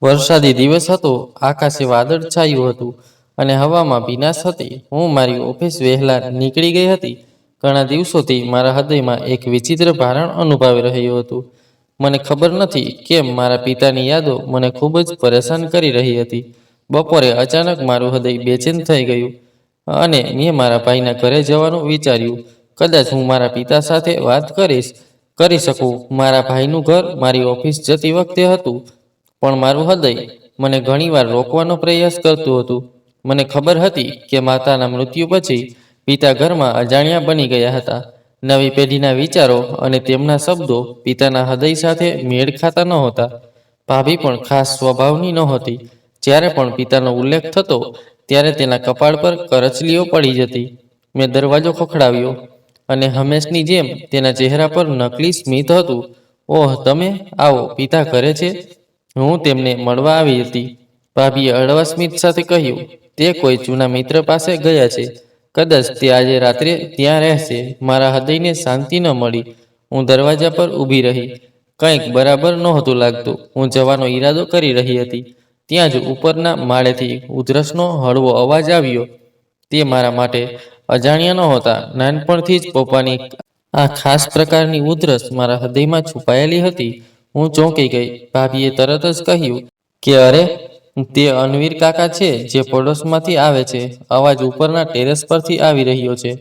વરસાદી દિવસ હતો, આકાશે વાદળ છાયું હતું અને હવામાં ભીનાશ હતી. હું મારી ઓફિસ વહેલા નીકળી ગઈ હતી. ઘણા દિવસોથી મારા હૃદયમાં એક વિચિત્ર ભારણ અનુભવી રહ્યું હતું. મને ખબર નથી કેમ મારા પિતાની યાદો મને ખૂબ જ પરેશાન કરી રહી હતી. બપોરે અચાનક મારું હૃદય બેચેન થઈ ગયું અને મેં મારા ભાઈના ઘરે જવાનું વિચાર્યું. કદાચ હું મારા પિતા સાથે વાત કરી શકું. મારા ભાઈનું ઘર મારી ઓફિસ જતી વખતે હતું, પણ મારું હૃદય મને ઘણીવાર રોકવાનો પ્રયાસ કરતું હતું. મને ખબર હતી કે માતાના મૃત્યુ પછી પિતા ઘરમાં અજાણ્યા બની ગયા હતા. નવી પેઢીના વિચારો અને તેમના શબ્દો પિતાના હૃદય સાથે મેળ ખાતા નહોતા. ભાભી પણ ખાસ સ્વભાવની નહોતી. જ્યારે પણ પિતાનો ઉલ્લેખ થતો ત્યારે તેના કપાળ પર કરચલીઓ પડી જતી. મેં દરવાજો ખખડાવ્યો અને હંમેશની જેમ તેના ચહેરા પર નકલી સ્મિત હતું. ઓહ, તમે આવો, પિતા ઘરે છે? હું તેમને મળવા આવી હતી. ભાભીએ હળવા સ્મિત સાથે કહ્યું, તે કોઈ જૂના મિત્ર પાસે ગયા છે. કદાચ તે આજે રાત્રે ત્યાં રહેશે. મારા હૃદયને શાંતિ ન મળી. હું દરવાજા પર ઊભી રહી. કંઈક બરાબર નહોતું લાગતું. હું જવાનો ઈરાદો કરી રહી હતી. ત્યાં જ ઉપરના માળેથી ઉધરસનો હળવો અવાજ આવ્યો. તે મારા માટે અજાણ્યા નહોતા. નાનપણથી જ પપ્પાની આ ખાસ પ્રકારની ઉધરસ મારા હૃદયમાં છુપાયેલી હતી. હું ચોંકી ગઈ. ભાભીએ તરત જ કહ્યું કે અરે, તે અનવીર કાકા છે જે પડોશમાંથી આવે છે. અવાજ ઉપરના ટેરેસ પરથી આવી રહ્યો છે.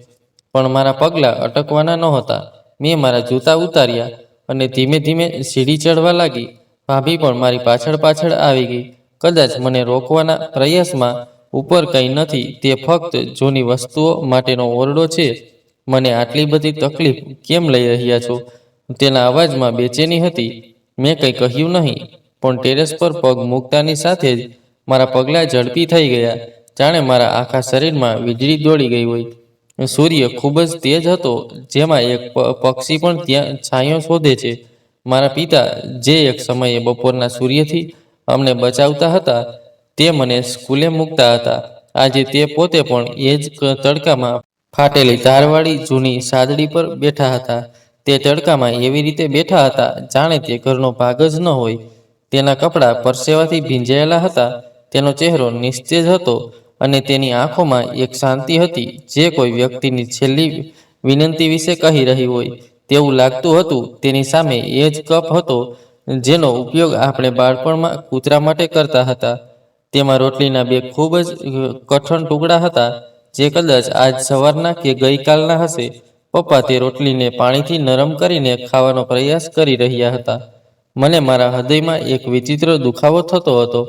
પણ મારા પગલાં અટકવાના નહોતા. મેં મારા જૂતા ઉતાર્યા અને ધીમે ધીમે સીડી ચડવા લાગી. ભાભી પણ મારી પાછળ પાછળ આવી ગઈ. કદાચ મને રોકવાના પ્રયાસમાં. ઉપર કંઈ નથી, તે ફક્ત જૂની વસ્તુઓ માટેનો ઓરડો છે. મને આટલી બધી તકલીફ કેમ લઈ રહ્યા છો? તેના અવાજમાં બેચેની હતી. મેં કંઈ કહ્યું નહીં, પણ ટેરેસ પર પગ મૂકતાની સાથે જ મારા પગલાં ઝડપી થઈ ગયા, જાણે મારા આખા શરીરમાં વીજળી દોડી ગઈ હોય. સૂર્ય ખૂબ જ તેજ હતો, જેમાં એક પક્ષી પણ ત્યાં છાંયો શોધે છે. મારા પિતા, જે એક સમયે બપોરના સૂર્યથી અમને બચાવતા હતા, તે મને સ્કૂલે મૂકતા હતા, આજે તે પોતે પણ એ જ તડકામાં ફાટેલી તારવાળી જૂની સાદડી પર બેઠા હતા. તે તડકામાં એવી રીતે બેઠા હતા જાણે તે ઘરનો ભાગ જ ન હોય. તેના કપડાં પરસેવાથી ભીંજાયેલા હતા. તેનો ચહેરો નિસ્તેજ હતો અને તેની આંખોમાં એક શાંતિ હતી જે કોઈ વ્યક્તિની છેલ્લી વિનંતી વિશે કહી રહી હોય તેવું લાગતું હતું. તેની સામે એ જ કપ હતો જેનો ઉપયોગ આપણે બાળપણમાં કૂતરા માટે કરતા હતા. તેમાં રોટલીના બે ખૂબ જ કઠણ ટુકડા હતા, જે કદાચ આજ સવારના કે ગઈકાલના હશે. પપ્પા તે રોટલીને પાણીથી નરમ કરીને ખાવાનો પ્રયાસ કરી રહ્યા હતા. મને મારા હૃદયમાં એક વિચિત્ર દુખાવો થતો હતો.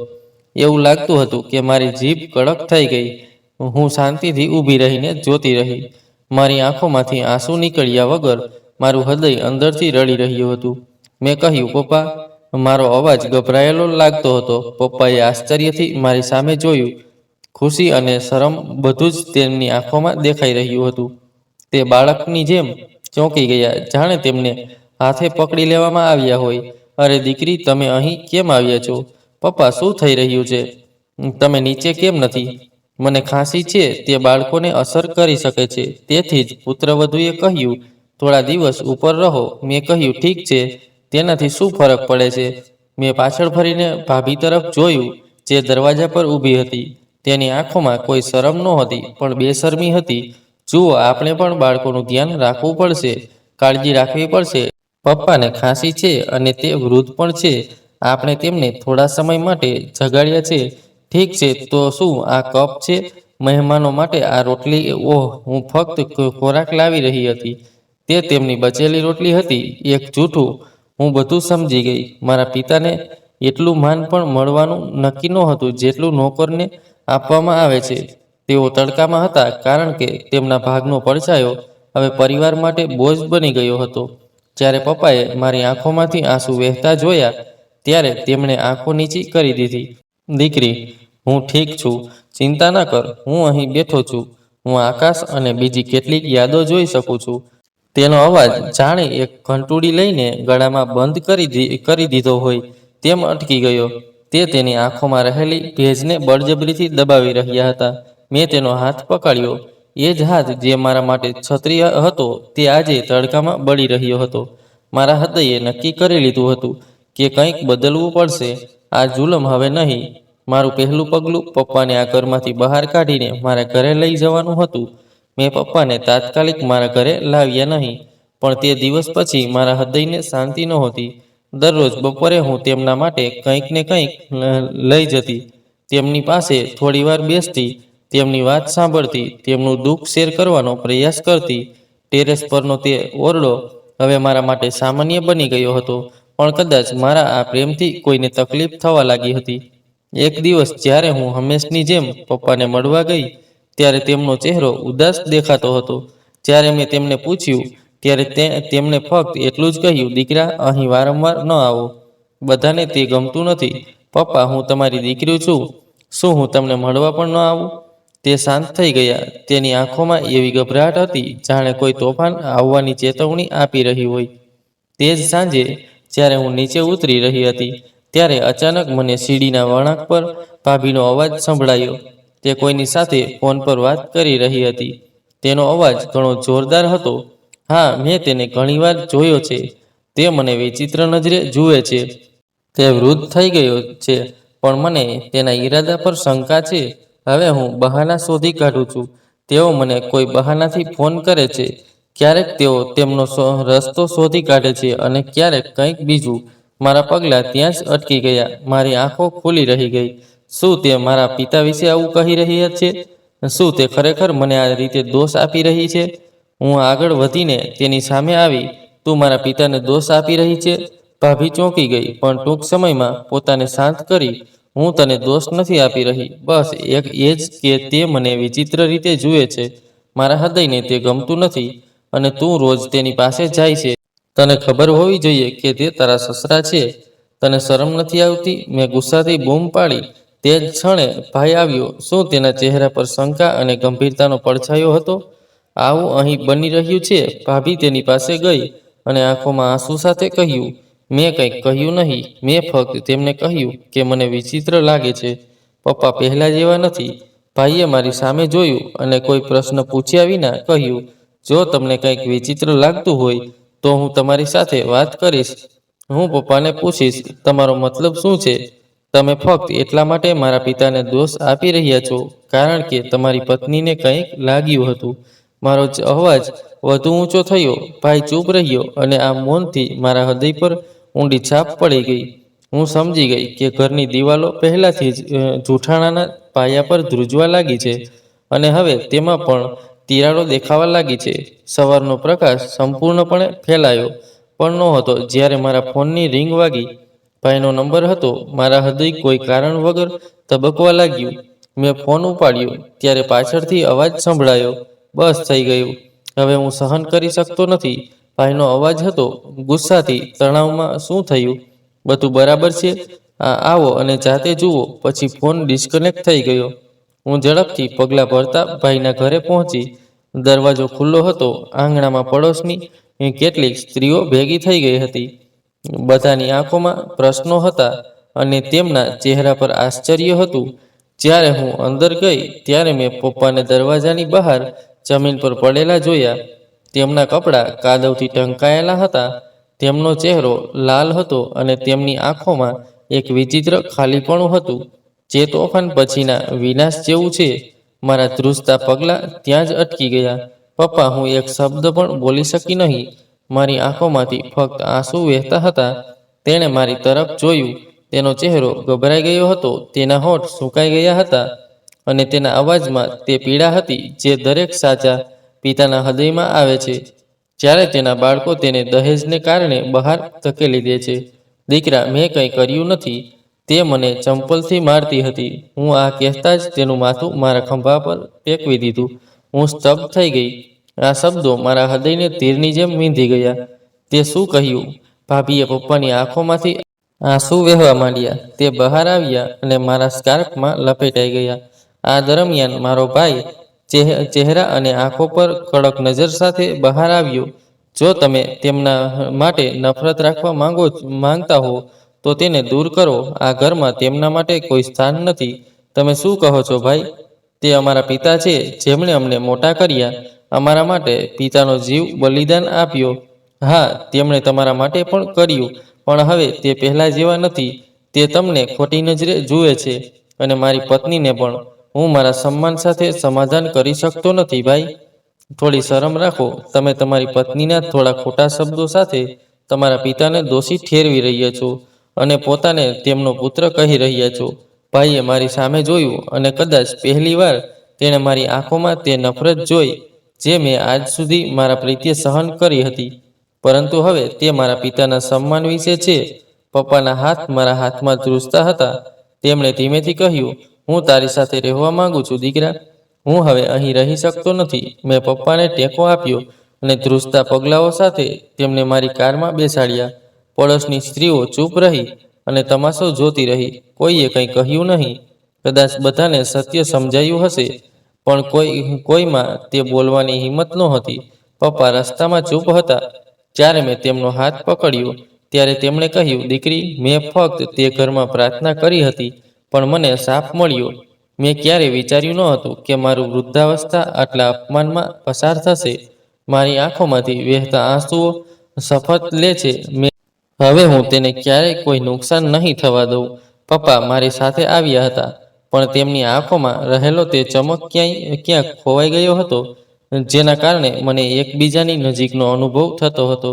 એવું લાગતું હતું કે મારી જીભ કડક થઈ ગઈ. હું શાંતિથી ઊભી રહીને જોતી રહી. મારી આંખોમાંથી આંસુ નીકળ્યા વગર મારું હૃદય અંદરથી રડી રહ્યું હતું. મેં કહ્યું, પપ્પા. મારો અવાજ ગભરાયેલો લાગતો હતો. પપ્પાએ આશ્ચર્યથી મારી સામે જોયું. ખુશી અને શરમ બધું જ તેમની આંખોમાં દેખાઈ રહ્યું હતું. તે બાળકની જેમ ચોંકી ગયા, જાણે તેમને હાથે પકડી લેવામાં આવ્યા હોય. અરે દીકરી, તમે અહીં કેમ આવ્યા છો? પપ્પા, શું થઈ રહ્યું છે? તમે નીચે કેમ નથી? મને ખાંસી છે, તે બાળકોને અસર કરી શકે છે. તેથી જ પુત્રવધુએ કહ્યું, થોડા દિવસ ઉપર રહો. મેં કહ્યું, ઠીક છે, તેનાથી શું ફરક પડે છે? મેં પાછળ ફરીને ભાભી તરફ જોયું, જે દરવાજા પર ઊભી હતી. તેની આંખોમાં કોઈ શરમ નહોતી, પણ બેશરમી હતી. જુઓ, આપણે પણ બાળકોનું ધ્યાન રાખવું પડશે, કાળજી રાખવી પડશે. પપ્પાને ખાંસી છે અને તે વૃદ્ધ પણ છે. આપણે તેમને થોડા સમય માટે જગાડ્યા છે. ઠીક છે, તો શું આ કપ છે? મહેમાનો માટે આ રોટલી? ઓહ, હું ફક્ત ખોરાક લાવી રહી હતી. તે તેમની બચેલી રોટલી હતી. એક જૂઠું. હું બધું સમજી ગઈ. મારા પિતાને એટલું માન પણ મળવાનું નક્કી નહોતું જેટલું નોકરને આપવામાં આવે છે. તેઓ તડકામાં હતા કારણ કે તેમના ભાગનો પડછાયો હવે પરિવાર માટે બોજ બની ગયો હતો. જ્યારે પપ્પાએ મારી આંખોમાંથી આંસુ વહેતા જોયા, ત્યારે તેમણે આંખો નીચી કરી દીધી. દીકરી, હું ઠીક છું, ચિંતા ન કર. હું અહીં બેઠો છું. હું આકાશ અને બીજી કેટલીક યાદો જોઈ શકું છું. તેનો અવાજ જાણે એક ઘંટડી લઈને ગળામાં બંધ કરી દીધો હોય તેમ અટકી ગયો. તે તેની આંખોમાં રહેલી ભેજને બળજબરીથી દબાવી રહ્યા હતા. મેં તેનો હાથ પકડ્યો. એ જ હાથ જે મારા માટે છત્રી હતો, તે આજે તડકામાં બળી રહ્યો હતો. મારા હૃદયે નક્કી કરી લીધું હતું કે કંઈક બદલવું પડશે. આ જુલમ હવે નહીં. મારું પહેલું પગલું પપ્પાને આ ઘરમાંથી બહાર કાઢીને મારા ઘરે લઈ જવાનું હતું. મેં પપ્પાને તાત્કાલિક મારા ઘરે લાવ્યા નહીં, પણ તે દિવસ પછી મારા હૃદયને શાંતિ નહોતી. દરરોજ બપોરે હું તેમના માટે કંઈક ને કંઈક લઈ જતી, તેમની પાસે થોડીવાર બેસતી, તેમની વાત સાંભળતી, તેમનું દુઃખ શેર કરવાનો પ્રયાસ કરતી. ટેરેસ પરનો તે ઓરડો હવે મારા માટે સામાન્ય બની ગયો હતો, પણ કદાચ મારા આ પ્રેમથી કોઈને તકલીફ થવા લાગી હતી. એક દિવસ જ્યારે હું હંમેશની જેમ પપ્પાને મળવા ગઈ, ત્યારે તેમનો ચહેરો ઉદાસ દેખાતો હતો. જ્યારે મેં તેમને પૂછ્યું, ત્યારે તેમણે ફક્ત એટલું જ કહ્યું, દીકરા, અહીં વારંવાર ન આવો. બધાને તે ગમતું નથી. પપ્પા, હું તમારી દીકરી છું. શું હું તમને મળવા પણ ન આવું? તે શાંત થઈ ગયા. તેની આંખોમાં એવી ગભરાટ હતી, જાણે કોઈ તોફાન આવવાની ચેતવણી આપી રહી હોય. તે જ સાંજે જ્યારે હું નીચે ઉતરી રહી હતી, ત્યારે અચાનક મને સીડીના વળાંક પર ભાભીનો અવાજ સંભળાયો. તે કોઈની સાથે ફોન પર વાત કરી રહી હતી. તેનો અવાજ ઘણો જોરદાર હતો. હા, મેં તેને ઘણીવાર જોયો છે. તે મને વિચિત્ર નજરે જુએ છે. તે વૃદ્ધ થઈ ગયો છે, પણ મને તેના ઈરાદા પર શંકા છે. હવે હું બહાના શોધી કાઢું છું. તેઓ મને કોઈ બહાનાથી ફોન કરે છે. ક્યારેક તેઓ તેમનો રસ્તો શોધી કાઢે છે અને ક્યારેક કંઈક બીજું. મારા પગલાં ત્યાં જ અટકી ગયા. મારી આંખો ખુલી રહી ગઈ. શું તે મારા પિતા વિશે આવું કહી રહી છે? શું તે ખરેખર મને આ રીતે દોષ આપી રહી છે? હું આગળ વધીને તેની સામે આવી. તું મારા પિતાને દોષ આપી રહી છે? ભાભી ચોંકી ગઈ, પણ ટૂંક સમયમાં પોતાને શાંત કરી. હું તને દોષ નથી આપી રહી. બસ એ જ કે તે મને વિચિત્ર રીતે જુએ છે. મારા હૃદયને તે ગમતું નથી, અને તું રોજ તેની પાસે જાય છે. તને ખબર હોવી જોઈએ કે તે તારા સસરા છે. તને શરમ નથી આવતી? મેં ગુસ્સાથી બૂમ પાડી. તે જ ક્ષણે ભાઈ આવ્યો. શું તેના ચહેરા પર શંકા અને ગંભીરતાનો પડછાયો હતો? આવું અહીં બની રહ્યું છે. ભાભી તેની પાસે ગઈ અને આંખોમાં આંસુ સાથે કહ્યું, મેં કંઈક કહ્યું નહીં. મેં ફક્ત તેમને કહ્યું કે મને વિચિત્ર લાગે છે. પપ્પા પહેલા જેવા નથી. ભાઈએ મારી સામે જોયું અને કોઈ પ્રશ્ન પૂછ્યા વિના કહ્યું, જો તમને કંઈક વિચિત્ર લાગતું હોય તો હું તમારી સાથે વાત કરીશ. હું પપ્પાને પૂછીશ, તમારો મતલબ શું છે? તમે ફક્ત એટલા માટે મારા પિતાને દોષ આપી રહ્યા છો કારણ કે તમારી પત્નીને કંઈક લાગ્યું હતું. મારો અવાજ વધુ ઊંચો થયો. ભાઈ ચૂપ રહ્યો, અને આ મૌનથી મારા હૃદય પર ઊંડી છાપ પડી ગઈ. હું સમજી ગઈ કે ઘરની દિવાલો પહેલાથી જ જૂઠાણાના પાયા પર ધ્રુજવા લાગી છે, અને હવે તેમાં પણ તિરાડો દેખાવા લાગી છે. સવારનો પ્રકાશ સંપૂર્ણપણે ફેલાયો પણ નહોતો જ્યારે મારા ફોનની રિંગ વાગી. ભાઈનો નંબર હતો. મારા હૃદય કોઈ કારણ વગર તબકવા લાગ્યું. મેં ફોન ઉપાડ્યો ત્યારે પાછળથી અવાજ સંભળાયો, બસ થઈ ગયું. હવે હું સહન કરી શકતો નથી. ભાઈનો અવાજ હતો, ગુસ્સાથી, તણાવમાં. શું થયું? બધું બરાબર છે? આવો અને જાતે જુઓ. પછી ફોન ડિસ્કનેક્ટ થઈ ગયો. હું ઝડપથી પગલાં ભરતા ભાઈના ઘરે પહોંચી. દરવાજો ખુલ્લો હતો. આંગણામાં પડોશની કેટલીક સ્ત્રીઓ ભેગી થઈ ગઈ હતી. બધાની આંખોમાં પ્રશ્નો હતા અને તેમના ચહેરા પર આશ્ચર્ય હતું. જ્યારે હું અંદર ગઈ ત્યારે મેં પપ્પાને દરવાજાની બહાર જમીન પર પડેલા જોયા. તેમના કપડાં કાદવથી ઢંકાયેલા હતા. તેમનો ચહેરો લાલ હતો અને તેમની આંખોમાં એક વિચિત્ર ખાલીપણું હતું, જે તોફાન પછીના વિનાશ જેવું છે. મારા ધ્રુજતા પગલાં ત્યાં જ અટકી ગયા. પપ્પા, હું એક શબ્દ પણ બોલી શકી નહીં. મારી આંખોમાંથી ફક્ત આંસુ વહેતા હતા. તેણે મારી તરફ જોયું. તેનો ચહેરો ગભરાઈ ગયો હતો. તેના હોઠ સૂકાઈ ગયા હતા, અને તેના અવાજમાં તે પીડા હતી જે દરેક સાચા પિતાના હૃદયમાં આવે છે જ્યારે તેના બાળકો તેને દહેજને કારણે બહાર ધકેલી દે છે. દીકરા, મેં કંઈ કર્યું નથી. તે મને ચંપલથી મારતી હતી. હું આ કહેતા જ તેનું માથું મારા ખભા પર ટેકવી દીધું. હું સ્તબ્ધ થઈ ગઈ. આ શબ્દો મારા હૃદયને તીરની જેમ વીંધી ગયા. તે શું કહ્યું? ભાભીએ પપ્પાની આંખોમાંથી આંસુ વહેવા માંડ્યા. તે બહાર આવ્યા અને મારા સ્કાર્ફમાં લપેટાઈ ગયા. આ દરમિયાન મારો ભાઈ ચહેરા અને આંખો પર કડક નજર સાથે બહાર આવ્યો. જો તમે તેમના માટે નફરત રાખવા માંગતા હો તો તેને દૂર કરો. આ ઘરમાં તેમના માટે કોઈ સ્થાન નથી. તમે શું કહો છો, ભાઈ? તે અમારા પિતા છે, જેમણે અમને મોટા કર્યા, અમારા માટે પિતાનો જીવ બલિદાન આપ્યો. હા, તેમણે તમારા માટે પણ કર્યું, પણ હવે તે પહેલા જેવા નથી. તે તમને ખોટી નજરે જુએ છે અને મારી પત્નીને પણ. હું મારા સન્માન સાથે સમાધાન કરી શકતો નથી ભાઈ. થોડી શરમ રાખો. તમે તમારી પત્નીના થોડા ખોટા શબ્દો સાથે તમારા પિતાને દોષી ઠેરવી રહ્યા છો અને પોતાને તેમનો પુત્ર કહી રહ્યા છો. ભાઈએ મારી સામે જોયું અને કદાચ પહેલી વાર તેણે મારી આંખોમાં તે નફરત જોઈ જે મેં આજ સુધી મારા પ્રત્યે સહન કરી હતી. પરંતુ હવે તે મારા પિતાના સન્માન વિશે છે. પપ્પાના હાથ મારા હાથમાં ધ્રુજતા હતા. તેમણે ધીમેથી કહ્યું, હું તારી સાથે રહેવા માંગુ છું દીકરા. હું હવે અહીં રહી શકતો નથી. મેં પપ્પાને ટેકો આપ્યો અને ધ્રુજતા પગલાઓ સાથે તેમને મારી કારમાં બેસાડ્યા. પડોશની સ્ત્રીઓ ચૂપ રહી અને તમાશો જોતી રહી. કોઈએ કંઈ કહ્યું નહીં. કદાચ બધાને સત્ય સમજાયું હશે, પણ કોઈમાં તે બોલવાની હિંમત નહોતી. પપ્પા રસ્તામાં ચૂપ હતા. જ્યારે મેં તેમનો હાથ પકડ્યો ત્યારે તેમણે કહ્યું, દીકરી, મેં ફક્ત તે ઘરમાં પ્રાર્થના કરી હતી, પણ મને શાપ મળ્યો. મેં ક્યારેય વિચાર્યું નહોતું કે મારું વૃદ્ધાવસ્થા આટલા અપમાનમાં પસાર થશે. મારી આંખોમાંથી વહેતા આંસુઓ શપથ લે છે, હવે હું તેને ક્યારેય કોઈ નુકસાન નહીં થવા દઉં. પપ્પા મારી સાથે આવ્યા હતા, પણ તેમની આંખોમાં રહેલો તે ચમક ક્યાંક ખોવાઈ ગયો હતો, જેના કારણે મને એકબીજાની નજીકનો અનુભવ થતો હતો.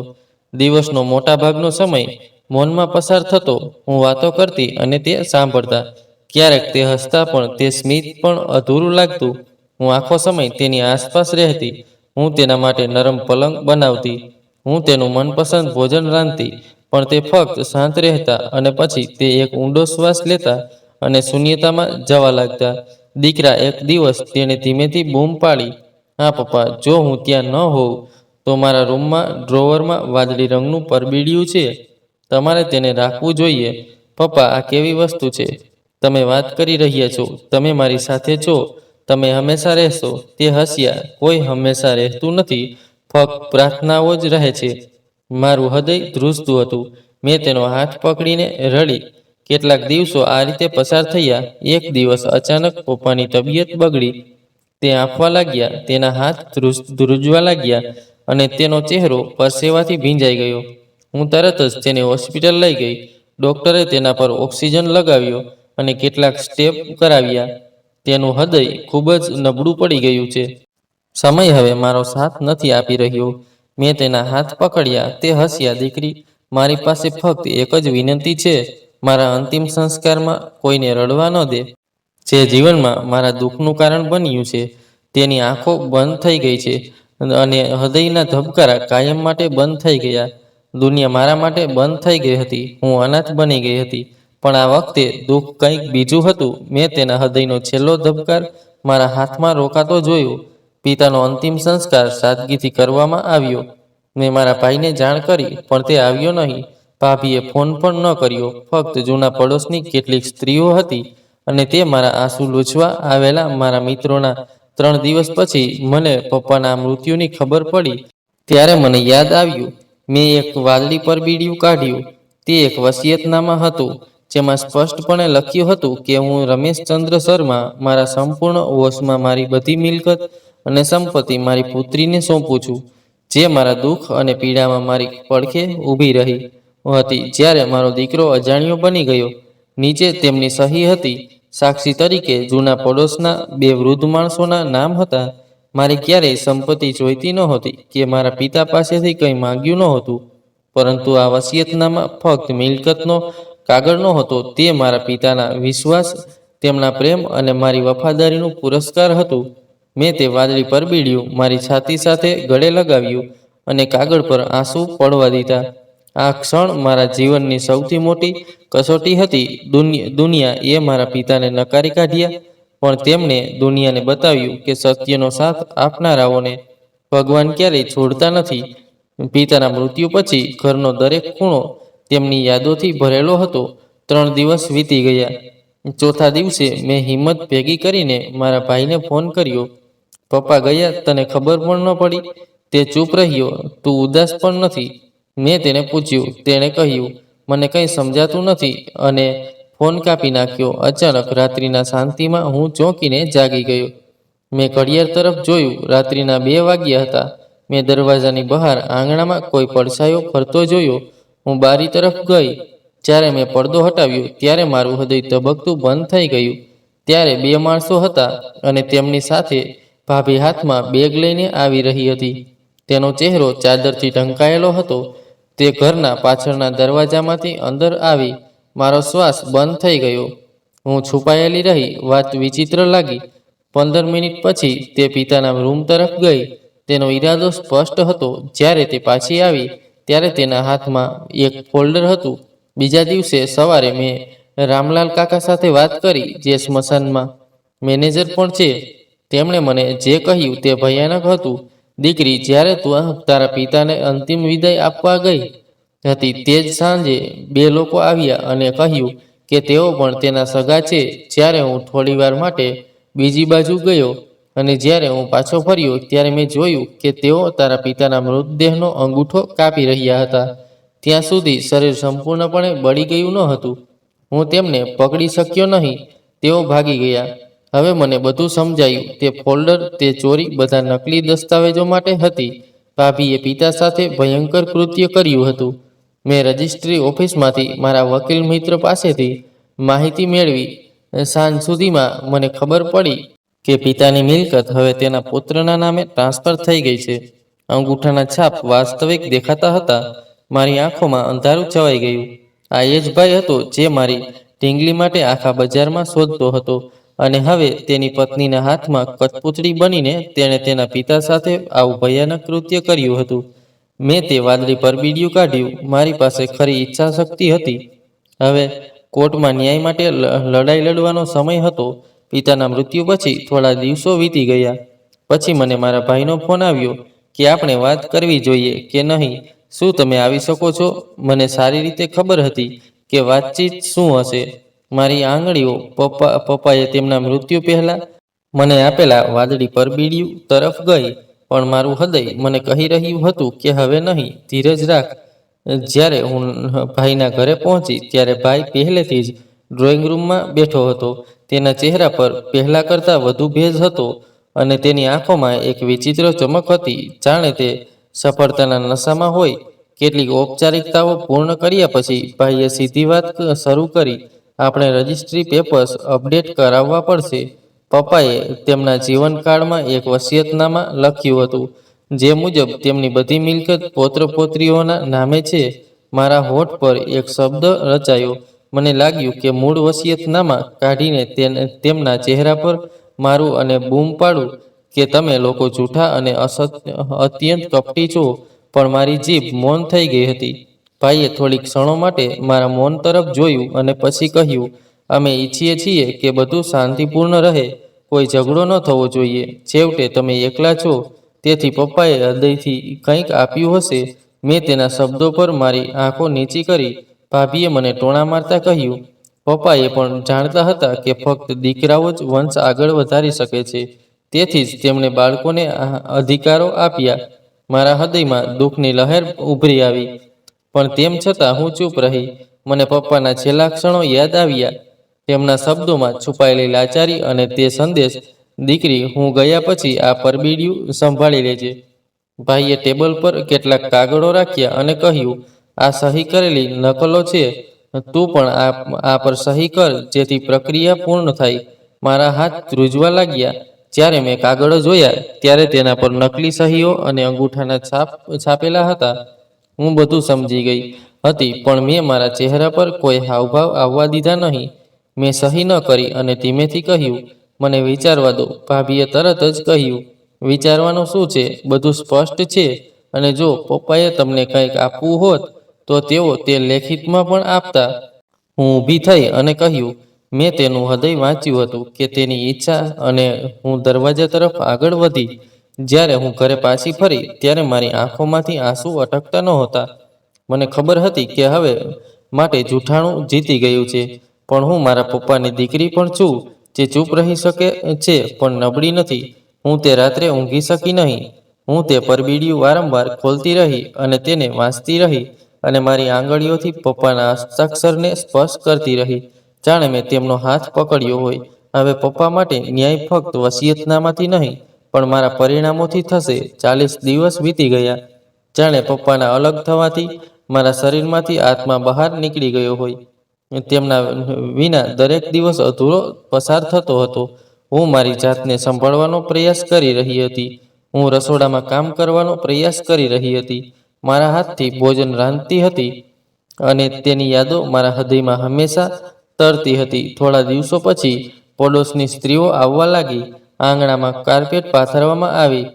દિવસનો મોટા ભાગનો સમય મૌનમાં પસાર થતો. હું વાતો કરતી અને તે સાંભળતા. ક્યારેક તે હસતા, પણ તે સ્મિત પણ અધૂરું લાગતું. હું આખો સમય તેની આસપાસ રહેતી. હું તેના માટે નરમ પલંગ બનાવતી. હું તેનું મનપસંદ ભોજન રાંધતી, પણ તે ફક્ત શાંત રહેતા અને પછી તે એક ઊંડો શ્વાસ લેતા અને શૂન્યતામાં જવા લાગતા. દીકરા, એક દિવસ તેણે ધીમેથી બૂમ પાડી, હા પપ્પા, જો હું ત્યાં ન હોઉં તો મારા રૂમમાં ડ્રોવરમાં વાદળી રંગનું પરબીડિયું છે. તમારે તેને રાખવું જોઈએ. પપ્પા, આ કેવી વસ્તુ છે? તમે વાત કરી રહ્યા છો. તમે મારી સાથે છો. તમે હંમેશા રહેશો. તે હસ્યા. કોઈ હંમેશા રહેતું નથી, ફક્ત પ્રાર્થનાઓ જ રહે છે. મારું હૃદય ધ્રુજતું હતું. મેં તેનો હાથ પકડીને રડી. કેટલાક દિવસો આ રીતે પસાર થયા. એક દિવસ અચાનક પપ્પાની તબિયત બગડી. તે આંફવા લાગ્યા, તેના હાથ ધ્રુજવા લાગ્યા અને તેનો ચહેરો પરસેવાથી ભીંજાઈ ગયો. હું તરત જ તેને હોસ્પિટલ લઈ ગઈ. ડોક્ટરે તેના પર ઓક્સિજન લગાવ્યો અને કેટલાક સ્ટેપ કરાવ્યા. તેનું હૃદય ખૂબ જ નબળું પડી ગયું છે. સમય હવે મારો સાથ નથી આપી રહ્યો. મેં તેના હાથ પકડ્યા. તે હસ્યા, દીકરી, મારી પાસે ફક્ત એક જ વિનંતી છે. મારા અંતિમ સંસ્કારમાં કોઈને રડવા ન દે. જે જીવનમાં મારા દુઃખનું કારણ બન્યું છે, તેની આંખો બંધ થઈ ગઈ છે અને હૃદયના ધબકારા કાયમ માટે બંધ થઈ ગયા. દુનિયા મારા માટે બંધ થઈ ગઈ હતી. હું અનાથ બની ગઈ હતી. પણ આ વખતે દુઃખ કંઈક બીજું હતું. મેં તેના હૃદયનો છેલ્લો ધબકાર મારા હાથમાં રોકાતો જોયો. પિતાનો અંતિમ સંસ્કાર સાદગીથી કરવામાં આવ્યો. મેં મારા ભાઈને જાણ કરી, પણ તે આવ્યો નહીં. ભાભીએ ફોન પણ ન કર્યો. ફક્ત જૂના પડોશની કેટલીક સ્ત્રીઓ હતી અને તે મારા આંસુ લૂછવા આવેલા મારા મિત્રોના. 3 દિવસ પછી મને પપ્પાના મૃત્યુની ખબર પડી ત્યારે મને યાદ આવ્યું. મેં એક વાદળી પરબીડિયું કાઢ્યું. તે એક વસિયતનામા હતું, જેમાં સ્પષ્ટપણે લખ્યું હતું કે હું રમેશચંદ્ર શર્મા મારા સંપૂર્ણ હોશમાં મારી બધી મિલકત અને સંપત્તિ મારી પુત્રીને સોંપું છું, જે મારા દુઃખ અને પીડામાં મારી પડખે ઊભી રહી હતી જ્યારે મારો દીકરો અજાણ્યો બની ગયો. નીચે તેમની સહી હતી. સાક્ષી તરીકે જૂના પડોશના 2 વૃદ્ધ માણસોના નામ હતા. મારે ક્યારેય સંપત્તિ જોઈતી નહોતી કે મારા પિતા પાસેથી કંઈ માંગ્યું નહોતું, પરંતુ આ વસિયતનામા ફક્ત મિલકતનો કાગળ નહોતો. તે મારા પિતાના વિશ્વાસ, તેમના પ્રેમ અને મારી વફાદારીનું પુરસ્કાર હતું. મેં તે વાદળી પરબીડિયું મારી છાતી સાથે ગળે લગાવ્યું અને કાગળ પર આંસુ પડવા દીધા. આ ક્ષણ મારા જીવનની સૌથી મોટી કસોટી હતી. દુનિયા મારા પિતાને નકારી કાઢ્યા, પણ તેમણે દુનિયાને બતાવ્યું કે સત્યનો સાથ આપનારાઓને ભગવાન ક્યારેય છોડતા નથી. પિતાના મૃત્યુ પછી ઘરનો દરેક ખૂણો તેમની યાદોથી ભરેલો હતો. 3 દિવસ વીતી ગયા. ચોથા દિવસે મેં હિંમત ભેગી કરીને મારા ભાઈને ફોન કર્યો. પપ્પા ગયા, તને ખબર પણ ન પડી? તે ચૂપ રહ્યો. તું ઉદાસ પણ નથી? મેં તેને પૂછ્યું. તેણે કહ્યું, મને કંઈ સમજાતું નથી, અને ફોન કાપી નાખ્યો. અચાનક રાત્રિના શાંતિમાં હું ચોંકીને જાગી ગયો. મેં ઘડિયાળ તરફ જોયું. રાત્રિના 2 વાગ્યા હતા. મેં દરવાજાની બહાર આંગણામાં કોઈ પડછાયો ફરતો જોયો. હું બારી તરફ ગઈ. જ્યારે મેં પડદો હટાવ્યો ત્યારે મારું હૃદય ધબકતું બંધ થઈ ગયું. ત્યારે બે માણસો હતા અને તેમની સાથે ભાભી હાથમાં બેગ લઈને આવી રહી હતી. તેનો ચહેરો ચાદરથી ઢંકાયેલો હતો. તે ઘરના પાછળના દરવાજામાંથી અંદર આવી. મારો શ્વાસ બંધ થઈ ગયો. હું છુપાયેલી રહી. વાત વિચિત્ર લાગી. 15 મિનિટ પછી તે પિતાના રૂમ તરફ ગઈ. તેનો ઈરાદો સ્પષ્ટ હતો. જ્યારે તે પાછી આવી ત્યારે તેના હાથમાં એક ફોલ્ડર હતું. બીજા દિવસે સવારે મેં રામલાલ કાકા સાથે વાત કરી, જે સ્મશાનમાં મેનેજર પણ છે. તેમણે મને જે કહ્યું તે ભયાનક હતું. દીકરી, જ્યારે તું તારા પિતાને અંતિમ વિદાય આપવા ગઈ હતી તે જ સાંજે બે લોકો આવ્યા અને કહ્યું કે તેઓ પણ તેના સગા છે. જ્યારે હું થોડીવાર માટે બીજી બાજુ ગયો અને જ્યારે હું પાછો ફર્યો ત્યારે મેં જોયું કે તેઓ તારા પિતાના મૃતદેહનો અંગૂઠો કાપી રહ્યા હતા. ત્યાં સુધી શરીર સંપૂર્ણપણે બળી ગયું ન હતું. હું તેમને પકડી શક્યો નહીં. તેઓ ભાગી ગયા. હવે મને બધું સમજાયું. તે ફોલ્ડર, તે ચોરી બધા નકલી દસ્તાવેજો માટે હતી. ભાભીએ પિતા સાથે ભયંકર કૃત્ય કર્યું હતું. મેં રજિસ્ટ્રી ઓફિસમાંથી મારા વકીલ મિત્ર પાસેથી માહિતી મેળવી. સાંજ સુધીમાં મને ખબર પડી કે પિતાની મિલકત હવે તેના પુત્રના નામે ટ્રાન્સફર થઈ ગઈ છે. અંગૂઠાના છાપ વાસ્તવિક દેખાતા હતા. મારી આંખોમાં અંધારું છવાઈ ગયું. આ એ જ ભાઈ હતો જે મારી ઢીંગલી માટે આખા બજારમાં શોધતો હતો અને હવે તેની પત્નીના હાથમાં કઠપૂતળી બનીને તેણે તેના પિતા સાથે આવું ભયાનક કૃત્ય કર્યું હતું. મેં તે વાદળી પરબીડિયું કાઢ્યું. મારી પાસે ખરી ઈચ્છા શક્તિ હતી. હવે કોર્ટમાં ન્યાય માટે લડાઈ લડવાનો સમય હતો. પિતાના મૃત્યુ પછી થોડા દિવસો વીતી ગયા. પછી મને મારા ભાઈનો ફોન આવ્યો કે આપણે વાત કરવી જોઈએ કે નહીં. શું તમે આવી શકો છો? મને સારી રીતે ખબર હતી કે વાતચીત શું હશે. મારી આંગળીઓ પપ્પાએ તેમના મૃત્યુ પહેલા મને આપેલા વાદળી પરબીડિયું તરફ ગઈ, પણ મારું હૃદય મને કહી રહ્યું હતું કે હવે નહીં, ધીરજ રાખ. જ્યારે હું ભાઈના ઘરે પહોંચી ત્યારે ભાઈ પહેલેથી જ ડ્રોઈંગ રૂમમાં બેઠો હતો. તેના ચહેરા પર પહેલા કરતાં વધુ ભેજ હતો અને તેની આંખોમાં એક વિચિત્ર ચમક હતી, જાણે તે સફળતાના નશામાં હોય. કેટલીક ઔપચારિકતાઓ પૂર્ણ કર્યા પછી ભાઈએ સીધી વાત શરૂ કરી. આપણે રજિસ્ટ્રી પેપર્સ અપડેટ કરાવવા પડશે. પપ્પાએ તેમના જીવનકાળમાં એક વસિયતનામા લખ્યું હતું, જે મુજબ તેમની બધી મિલકત પૌત્ર પૌત્રીઓના નામે છે. મારા હોઠ પર એક શબ્દ રચાયો. મને લાગ્યું કે મૂળ વસિયતનામા કાઢીને તેમના ચહેરા પર મારું અને બૂમ પાડું કે તમે લોકો જૂઠા અને અત્યંત કપટી છો. પણ મારી જીભ મૌન થઈ ગઈ હતી. ભાઈએ થોડીક ક્ષણો માટે મારા મૌન તરફ જોયું અને પછી કહ્યું, અમે ઈચ્છીએ છીએ કે બધું શાંતિપૂર્ણ રહે. કોઈ ઝઘડો ન થવો જોઈએ. છેવટે તમે એકલા છો. તેથી પપ્પાએ હૃદયથી કંઈક આપ્યું હશે. મેં તેના શબ્દો પર મારી આંખો નીચી કરી. ભાભીએ મને ટોણા મારતા કહ્યું, પપ્પાએ પણ જાણતા હતા કે ફક્ત દીકરાઓ જ વંશ આગળ વધારી શકે છે. તેથી જ તેમણે બાળકોને અધિકારો આપ્યા. મારા હૃદયમાં દુઃખની લહેર ઉભરી આવી, પણ તેમ છતાં હું ચૂપ રહી. મને પપ્પાના છેલ્લા ક્ષણો યાદ આવ્યા, તેમના શબ્દોમાં છુપાયેલી લાચારી અને તે સંદેશ, દીકરી, હું ગયા પછી આ પરબીડિયું સંભાળી લેજે. ભાઈએ ટેબલ પર કેટલાક કાગળો રાખ્યા અને કહ્યું, આ સહી કરેલી નકલો છે. તું પણ આ પર સહી કર જેથી પ્રક્રિયા પૂર્ણ થાય. મારા હાથ ધ્રુજવા લાગ્યા. જ્યારે મેં કાગળો જોયા ત્યારે તેના પર નકલી સહીઓ અને અંગૂઠાના છાપ છાપેલા હતા. હું બધું સમજી ગઈ હતી, પણ મેં મારા ચહેરા પર કોઈ હાવભાવ આવવા દીધા નહીં. મેં સહી ન કરી અને ધીમેથી કહ્યું, મને વિચારવા દો. ભાભીએ તરત જ કહ્યું, વિચારવાનું શું છે? બધું સ્પષ્ટ છે. અને જો પપ્પાએ તમને કંઈક આપવું હોત તો તેઓ તે લેખિતમાં પણ આપતા. હું ઊભી થઈ અને કહ્યું, મેં તેનું હૃદય વાંચ્યું હતું કે તેની ઈચ્છા, અને હું દરવાજા તરફ આગળ વધી. જ્યારે હું ઘરે પાછી ફરી ત્યારે મારી આંખોમાંથી આંસુ અટકતા નહોતા. મને ખબર હતી કે હવે માટે જૂઠાણું જીતી ગયું છે, પણ હું મારા પપ્પાની દીકરી પણ છું, જે ચૂપ રહી શકે છે પણ નબળી નથી. હું તે રાત્રે ઊંઘી શકી નહીં. હું તે પરબીડિયું વારંવાર ખોલતી રહી અને તેને વાંચતી રહી અને મારી આંગળીઓથી પપ્પાના હસ્તાક્ષરને સ્પર્શ કરતી રહી, જાણે મેં તેમનો હાથ પકડ્યો હોય. હવે પપ્પા માટે ન્યાય ફક્ત વસિયતનામાથી નહીં, પણ મારા પરિણામોથી થશે. 40 દિવસ વીતી ગયા. જાણે પપ્પાના અલગ થવાથી મારા શરીરમાંથી આત્મા બહાર નીકળી ગયો હોય. તેમના વિના દરેક દિવસ અધૂરો પસાર થતો હતો. હું મારી જાતને સંભાળવાનો પ્રયાસ કરી રહી હતી. હું રસોડામાં કામ કરવાનો પ્રયાસ કરી રહી હતી. મારા હાથથી ભોજન રાંધતી હતી અને તેની યાદો મારા હૃદયમાં હંમેશા તરતી હતી. થોડા દિવસો પછી પડોશની સ્ત્રીઓ આવવા લાગી. આંગણામાં કાર્પેટ પાથરવામાં આવી.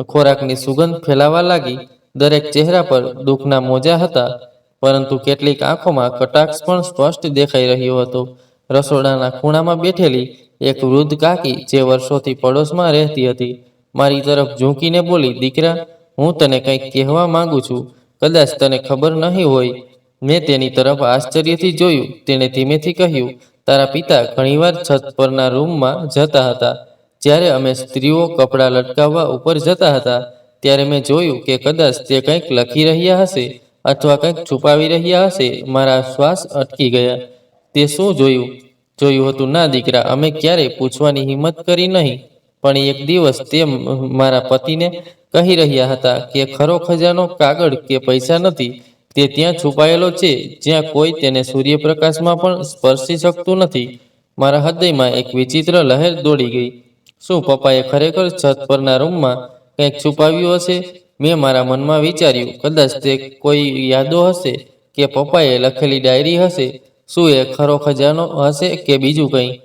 ખોરાકની સુગંધ ફેલાવા લાગી. દરેક ચહેરા પર દુઃખના મોજા હતા, પરંતુ કેટલીક આંખોમાં કટાક્ષ પણ સ્પષ્ટ દેખાઈ રહ્યો હતો. રસોડાના ખૂણામાં બેઠેલી એક વૃદ્ધ કાકી, જે વર્ષોથી પડોશમાં રહેતી હતી, મારી તરફ ઝૂંકીને બોલી, "દીકરા, હું તને કંઈક કહેવા માંગુ છું. કદાચ તને ખબર નહીં હોય." મેં તેની તરફ આશ્ચર્યથી જોયું. તેણે ધીમેથી કહ્યું, "તારા પિતા ઘણીવાર છત પરના રૂમમાં જતા હતા. જ્યારે અમે સ્ત્રીઓ કપડાં લટકાવવા ઉપર જતા હતા, ત્યારે મેં જોયું કે કદાચ તે કંઈક લખી રહ્યા હશે અથવા કંઈક છુપાવી રહ્યા હશે." મારા શ્વાસ અટકી ગયા. "તે શું જોયું?" "જોયું હતું ના દીકરા, અમે ક્યારેય પૂછવાની હિંમત કરી નહીં. પણ એક દિવસ તે મારા પતિને કહી રહ્યા હતા કે ખરો ખજાનો કાગળ કે પૈસા નથી. તે ત્યાં છુપાયેલો છે, જ્યાં કોઈ તેને સૂર્યપ્રકાશમાં પણ સ્પર્શી શકતું નથી." મારા હૃદયમાં એક વિચિત્ર લહેર દોડી ગઈ. શું પપ્પાએ ખરેખર છત પરના રૂમમાં કંઈક છુપાવ્યું હશે? મેં મારા મનમાં વિચાર્યું, કદાચ તે કોઈ યાદો હશે કે પપ્પાએ લખેલી ડાયરી હશે. શું એ ખરો ખજાનો હશે કે બીજું કંઈ?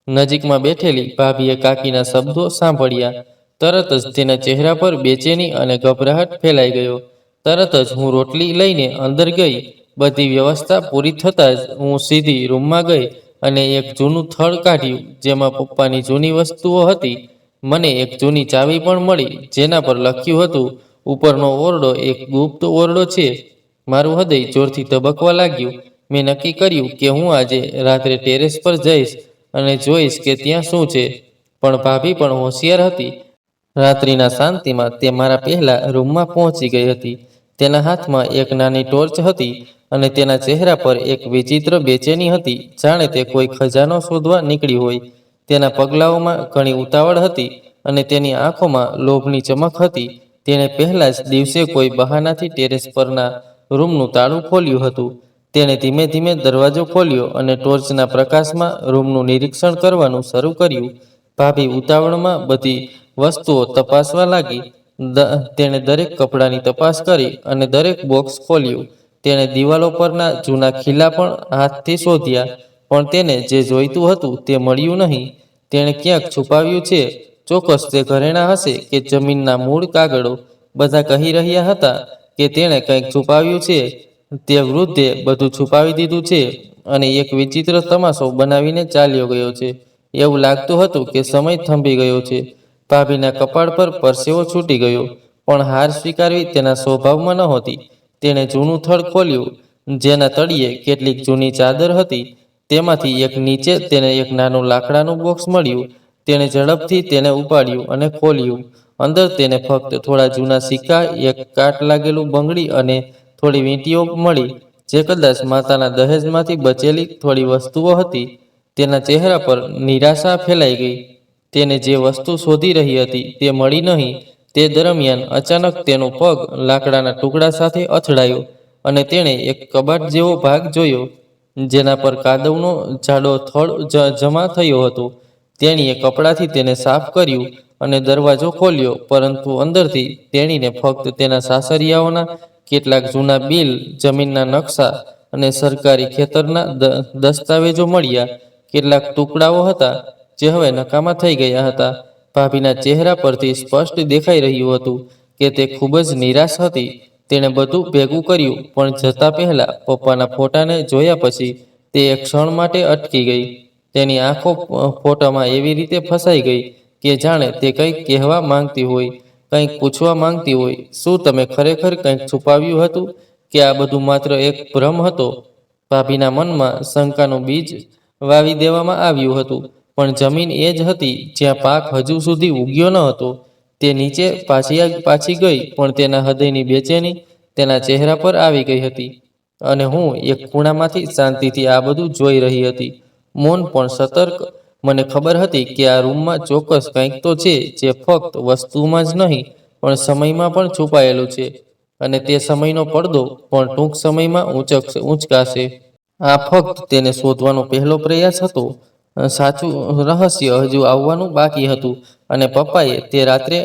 નજીકમાં બેઠેલી ભાભીએ કાકીના શબ્દો સાંભળ્યા. તરત જ તેના ચહેરા પર બેચેની અને ગભરાહટ ફેલાઈ ગયો. તરત જ હું રોટલી લઈને અંદર ગઈ. બધી વ્યવસ્થા પૂરી થતાં જ હું સીધી રૂમમાં ગઈ અને એક જૂનું થડ કાઢ્યું, જેમાં પપ્પાની જૂની વસ્તુઓ હતી. મને એક જૂની ચાવી પણ મળી, જેના પર લખ્યું હતું, "ઉપરનો ઓરડો એક ગુપ્ત ઓરડો છે." મારું હૃદય જોરથી ધબકવા લાગ્યું. મેં નક્કી કર્યું કે હું આજે રાત્રે ટેરેસ પર જઈશ અને જોઈશ કે ત્યાં શું છે. પણ ભાભી પણ હોશિયાર હતી. રાત્રિના શાંતિમાં તે મારા પહેલા રૂમમાં પહોંચી ગઈ હતી. તેના હાથમાં એક નાની ટોર્ચ હતી અને તેના ચહેરા પર એક વિચિત્ર બેચેની હતી, જાણે તે કોઈ ખજાનો શોધવા નીકળી હોય. તેના પગલાઓમાં ઘણી ઉતાવળ હતી અને તેની આંખોમાં લોભની ચમક હતી. તેણે પહેલા જ દિવસે કોઈ બહાનાથી ટેરેસ પરના રૂમનું તાળું ખોલ્યું હતું. તેણે ધીમે ધીમે દરવાજો ખોલ્યો અને ટોર્ચના પ્રકાશમાં રૂમનું નિરીક્ષણ કરવાનું શરૂ કર્યું. ભાભી ઉતાવળમાં બધી વસ્તુઓ તપાસવા લાગી. તેણે દરેક કપડાની તપાસ કરી અને દરેક બોક્સ ખોલ્યું. તેણે દિવાલો પરના જૂના ખીલા પણ હાથથી શોધ્યા, પણ તેને જે જોઈતું હતું તે મળ્યું નહીં. તેણે ક્યાંક છુપાવ્યું છે. ચોક્કસ તે ઘરેણાં હશે કે જમીનના મૂળ કાગળો. બધા કહી રહ્યા હતા કે તેણે કંઈક છુપાવ્યું છે. તે વૃદ્ધે બધું છુપાવી દીધું છે અને એક વિચિત્ર તમાશો બનાવીને ચાલ્યો ગયો છે. એવું લાગતું હતું કે સમય થંભી ગયો છે. ભાભીના કપાળ પર પરસેવો છૂટી ગયો, પણ હાર સ્વીકારવી તેના સ્વભાવમાં નહોતી. તેણે જૂનું થડ ખોલ્યું, જેના તળિયે કેટલીક જૂની ચાદર હતી. તેમાંથી એક નીચે તેને એક નાનું લાકડાનું બોક્સ મળ્યું. તેણે ઝડપથી તેને ઉપાડ્યું અને ખોલ્યું. અંદર તેને ફક્ત થોડા જૂના સિક્કા, એક કાટ લાગેલું બંગડી અને થોડી વીંટીઓ મળી, જે કદાચ માતાના દહેજમાંથી બચેલી થોડી વસ્તુઓ હતી. તેના ચહેરા પર નિરાશા ફેલાઈ ગઈ. તેને જે વસ્તુ શોધી રહી હતી તે મળી નહીં. તે દરમિયાન અચાનક તેનો પગ લાકડાના ટુકડા સાથે અથડાયો અને તેણે એક કબાટ જેવો ભાગ જોયો, જેના પર કાદવનો જાડો થડ જમા થયો હતો. તેણીએ કપડાથી તેને સાફ કર્યું અને દરવાજો ખોલ્યો, પરંતુ અંદરથી તેણીને ફક્ત તેના સાસરિયાઓના કેટલાક જૂના બિલ, જમીનના નકશા અને સરકારી ખેતરના દસ્તાવેજો મળ્યા. કેટલાક ટુકડાઓ હતા જે હવે નકામા થઈ ગયા હતા. ભાભીના ચહેરા પરથી સ્પષ્ટ દેખાઈ રહ્યું હતું કે તે ખૂબ જ નિરાશ હતી. તેણે બધું ભેગું કર્યું, પણ જતા પહેલા પપ્પાના ફોટાને જોયા પછી તે એક ક્ષણ માટે અટકી ગઈ. તેની આંખો ફોટામાં એવી રીતે ફસાઈ ગઈ કે જાણે તે કંઈક કહેવા માંગતી હોય, કંઈક પૂછવા માંગતી હોય. "શું તમે ખરેખર કંઈક છુપાવ્યું હતું કે આ બધું માત્ર એક ભ્રમ હતો?" ભાભીના મનમાં શંકાનું બીજ વાવી દેવામાં આવ્યું હતું, પણ જમીન એ જ હતી જ્યાં પાક હજુ સુધી ઉગ્યો ન હતો. તે નીચે પાછી ગઈ, પણ તેના હૃદયની બેચેની તેના ચહેરા પર આવી ગઈ હતી. અને હું એક ખૂણામાંથી શાંતિથી આ બધું જોઈ રહી હતી, મૌન પણ સતર્ક. મને ખબર હતી કે આ રૂમમાં ચોક્કસ કંઈક તો છે, જે ફક્ત વસ્તુમાં જ નહીં પણ સમયમાં પણ છુપાયેલું છે. અને તે સમયનો પડદો પણ ટૂંક સમયમાં ઊંચકાશે. આ ફક્ત તેને શોધવાનો પહેલો પ્રયાસ હતો. સાચું રહસ્ય હજુ આવવાનું બાકી હતું અને પપ્પાએ તે રાત્રે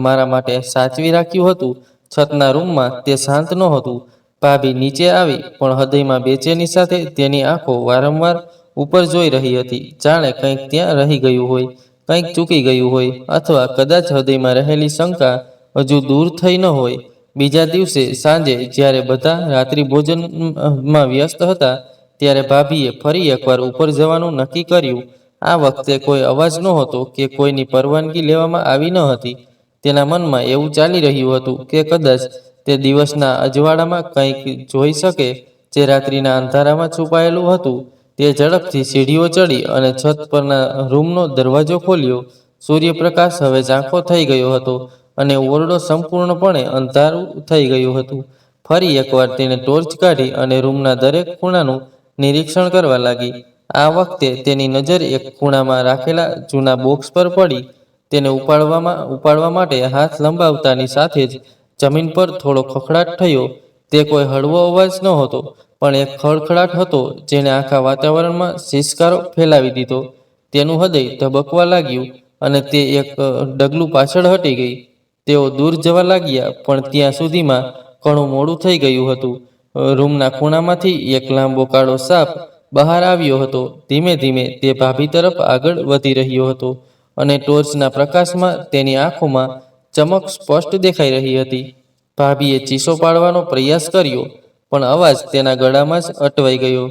મારા માટે સાચવી રાખ્યું હતું. છતના રૂમમાં તે શાંત નહોતું. ભાભી નીચે આવી પણ હૃદયમાં બેચેની સાથે તેની આંખો વારંવાર ઉપર જોઈ રહી હતી, જાણે કંઈક ત્યાં રહી ગયું હોય, કંઈક ચૂકી ગયું હોય, અથવા કદાચ હૃદયમાં રહેલી શંકા હજુ દૂર થઈ ન હોય. બીજા દિવસે સાંજે જ્યારે બધા રાત્રિ ભોજનમાં વ્યસ્ત હતા, ત્યારે ભાભીએ ફરી એકવાર ઉપર જવાનું નક્કી કર્યું. આ વખતે કોઈ અવાજ નહોતો કે કોઈની પરવાનગી લેવામાં આવી ન હતી. તેના મનમાં એવું ચાલી રહ્યું હતું કે કદાચ તે દિવસના અજવાળામાં કંઈક જોઈ શકે જે રાત્રિના અંધારામાં છુપાયેલું હતું. તે ઝડપથી સીડીઓ ચડી અને છત પરના રૂમનો દરવાજો ખોલ્યો. સૂર્યપ્રકાશ હવે ઝાંખો થઈ ગયો હતો અને ઓરડો સંપૂર્ણપણે અંધારું થઈ ગયું હતું. ફરી એકવાર તેણે ટોર્ચ કાઢી અને રૂમના દરેક ખૂણાનું નિરીક્ષણ કરવા લાગી. આ વખતે તેની નજર એક ખૂણામાં રાખેલા જૂના બોક્સ પર પડી. તેને ઉપાડવા માટે હાથ લંબાવતાની સાથે જ જમીન પર થોડો ખખડાટ થયો. તે કોઈ હળવો અવાજ નહોતો, પણ એક ખડખડાટ હતો જેણે આખા વાતાવરણમાં શિષ્કારો ફેલાવી દીધો. તેનું હૃદય ધબકવા લાગ્યું અને તે એક ડગલું પાછળ હટી ગઈ. તેઓ દૂર જવા લાગ્યા, પણ ત્યાં સુધીમાં ઘણું મોડું થઈ ગયું હતું. રૂમના ખૂણામાંથી એક લાંબો કાળો સાપ બહાર આવ્યો હતો. ધીમે ધીમે તે ભાભી તરફ આગળ વધી રહ્યો હતો અને ટોર્ચના પ્રકાશમાં તેની આંખોમાં ચમક સ્પષ્ટ દેખાઈ રહી હતી. ભાભીએ ચીસો પાડવાનો પ્રયાસ કર્યો, પણ અવાજ તેના ગળામાં જ અટવાઈ ગયો.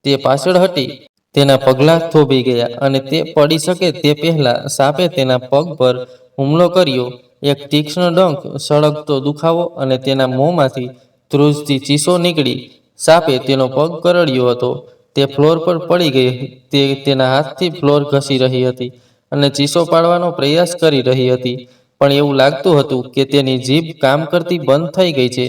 તે પાછળ હટી, તેના પગલાં થોભી ગયા અને તે પડી શકે તે પહેલા સાપે તેના પગ પર હુમલો કર્યો. એક તીક્ષ્ણ ડંખ, સળગતો દુખાવો અને તેના મોંમાંથી ધ્રુજતી ચીસો નીકળી. સાપે તેનો પગ કરડ્યો હતો. તે ફ્લોર પર પડી ગઈ. તે તેના હાથથી ફ્લોર ઘસી રહી હતી અને ચીસો પાડવાનો પ્રયાસ કરી રહી હતી, પણ એવું લાગતું હતું કે તેની જીભ કામ કરતી બંધ થઈ ગઈ છે.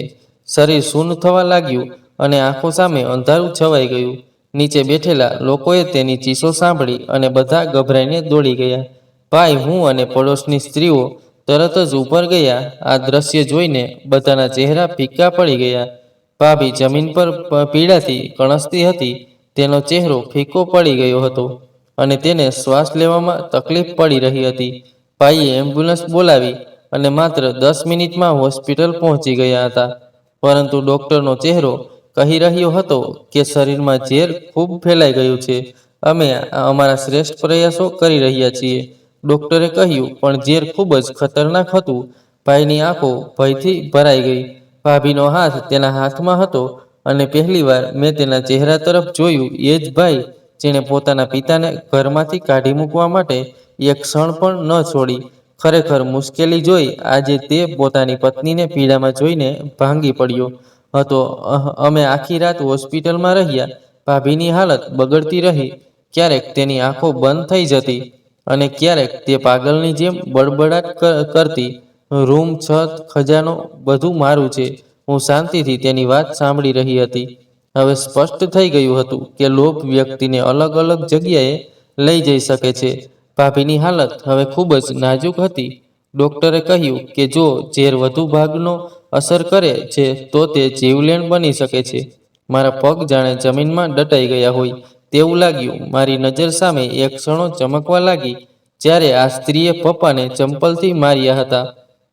શરીર શૂન્ય થવા લાગ્યું અને આંખો સામે અંધારું છવાઈ ગયું. નીચે બેઠેલા લોકોએ તેની ચીસો સાંભળી અને બધા ગભરાઈને દોડી ગયા. ભાઈ, હું અને પડોશની સ્ત્રીઓ તરત જ ઉપર ગયા. આ દ્રશ્ય જોઈને બધાના ચહેરા ફીકા પડી ગયા. ભાભી જમીન પર પીડાથી કણસતી હતી. તેનો ચહેરો ફીકો પડી ગયો હતો અને તેને શ્વાસ લેવામાં તકલીફ પડી રહી હતી. ભાઈએ એમ્બ્યુલન્સ બોલાવી અને માત્ર 10 મિનિટમાં હોસ્પિટલ પહોંચી ગયા હતા. પરંતુ ડોક્ટરનો ચહેરો કહી રહ્યો હતો કે શરીરમાં ઝેર ખૂબ ફેલાઈ ગયું છે. અમે અમારા શ્રેષ્ઠ પ્રયાસો કરી રહ્યા છીએ, ડોક્ટરે કહ્યું, પણ ઝેર ખૂબ જ ખતરનાક હતું. ભાઈની આંખો ભયથી ભરાઈ ગઈ. ભાભીનો હાથ તેના હાથમાં હતો અને પહેલીવાર મેં તેના ચહેરા તરફ જોયું. એ જ ભાઈ જેણે પોતાના પિતાને ઘરમાંથી કાઢી મૂકવા માટે એક ક્ષણ પણ ન છોડી. ખરેખર મુશ્કેલી જોઈ આજે તે પોતાની પત્નીને પીડામાં જોઈને ભાંગી પડ્યો હતો. અમે આખી રાત હોસ્પિટલમાં રહ્યા. ભાભીની હાલત બગડતી રહી. ક્યારેક તેની આંખો બંધ થઈ જતી અને ક્યારેક તે પાગલની જેમ બડબડાટ કરતી. રૂમ, છત, ખજાનો બધું મારું છે. હું શાંતિથી તેની વાત સાંભળી રહી હતી. હવે સ્પષ્ટ થઈ ગયું હતું કે લોભ વ્યક્તિને અલગ અલગ જગ્યાએ લઈ જઈ શકે છે. ભાભીની હાલત હવે ખૂબ જ નાજુક હતી. ડોક્ટરે કહ્યું કે જો ઝેર વધુ ભાગનો અસર કરે છે તો તે જીવલેણ બની શકે છે. મારા પગ જાણે જમીનમાં દટાઈ ગયા હોય તેવું લાગ્યું. મારી નજર સામે એક ક્ષણો ચમકવા લાગી જ્યારે આ સ્ત્રીએ પપ્પાને ચંપલથી માર્યા હતા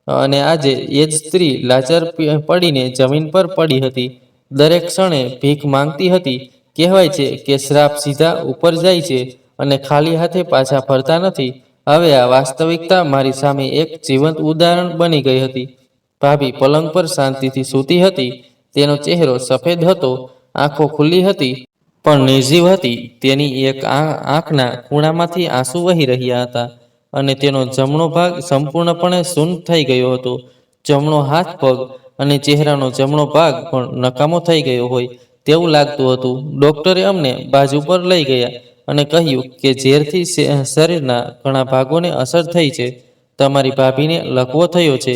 અને આજે એ જ સ્ત્રી લાચાર પડીને જમીન પર પડી હતી. દરેક ક્ષણે ભીખ માંગતી હતી. કહેવાય છે કે શ્રાપ સીધા ઉપર જાય છે અને ખાલી હાથે પાછા ફરતા નથી. હવે આ વાસ્તવિકતા મારી સામે એક જીવંત ઉદાહરણ બની ગઈ હતી. ભાભી પલંગ પર શાંતિથી સૂતી હતી. તેનો ચહેરો સફેદ હતો, આંખો ખુલ્લી હતી પણ નિર્જીવ હતી. તેની એક આંખના ખૂણામાંથી આંસુ વહી રહ્યા હતા અને તેનો જમણો ભાગ સંપૂર્ણપણે શૂન્ય થઈ ગયો હતો. જમણો હાથ, પગ અને ચહેરાનો જમણો ભાગ પણ નકામો થઈ ગયો હોય તેવું લાગતું હતું. ડોક્ટરે અમને બાજુ પર લઈ ગયા અને કહ્યું કે ઝેરથી શરીરના ઘણા ભાગોને અસર થઈ છે. તમારી ભાભીને લકવો થયો છે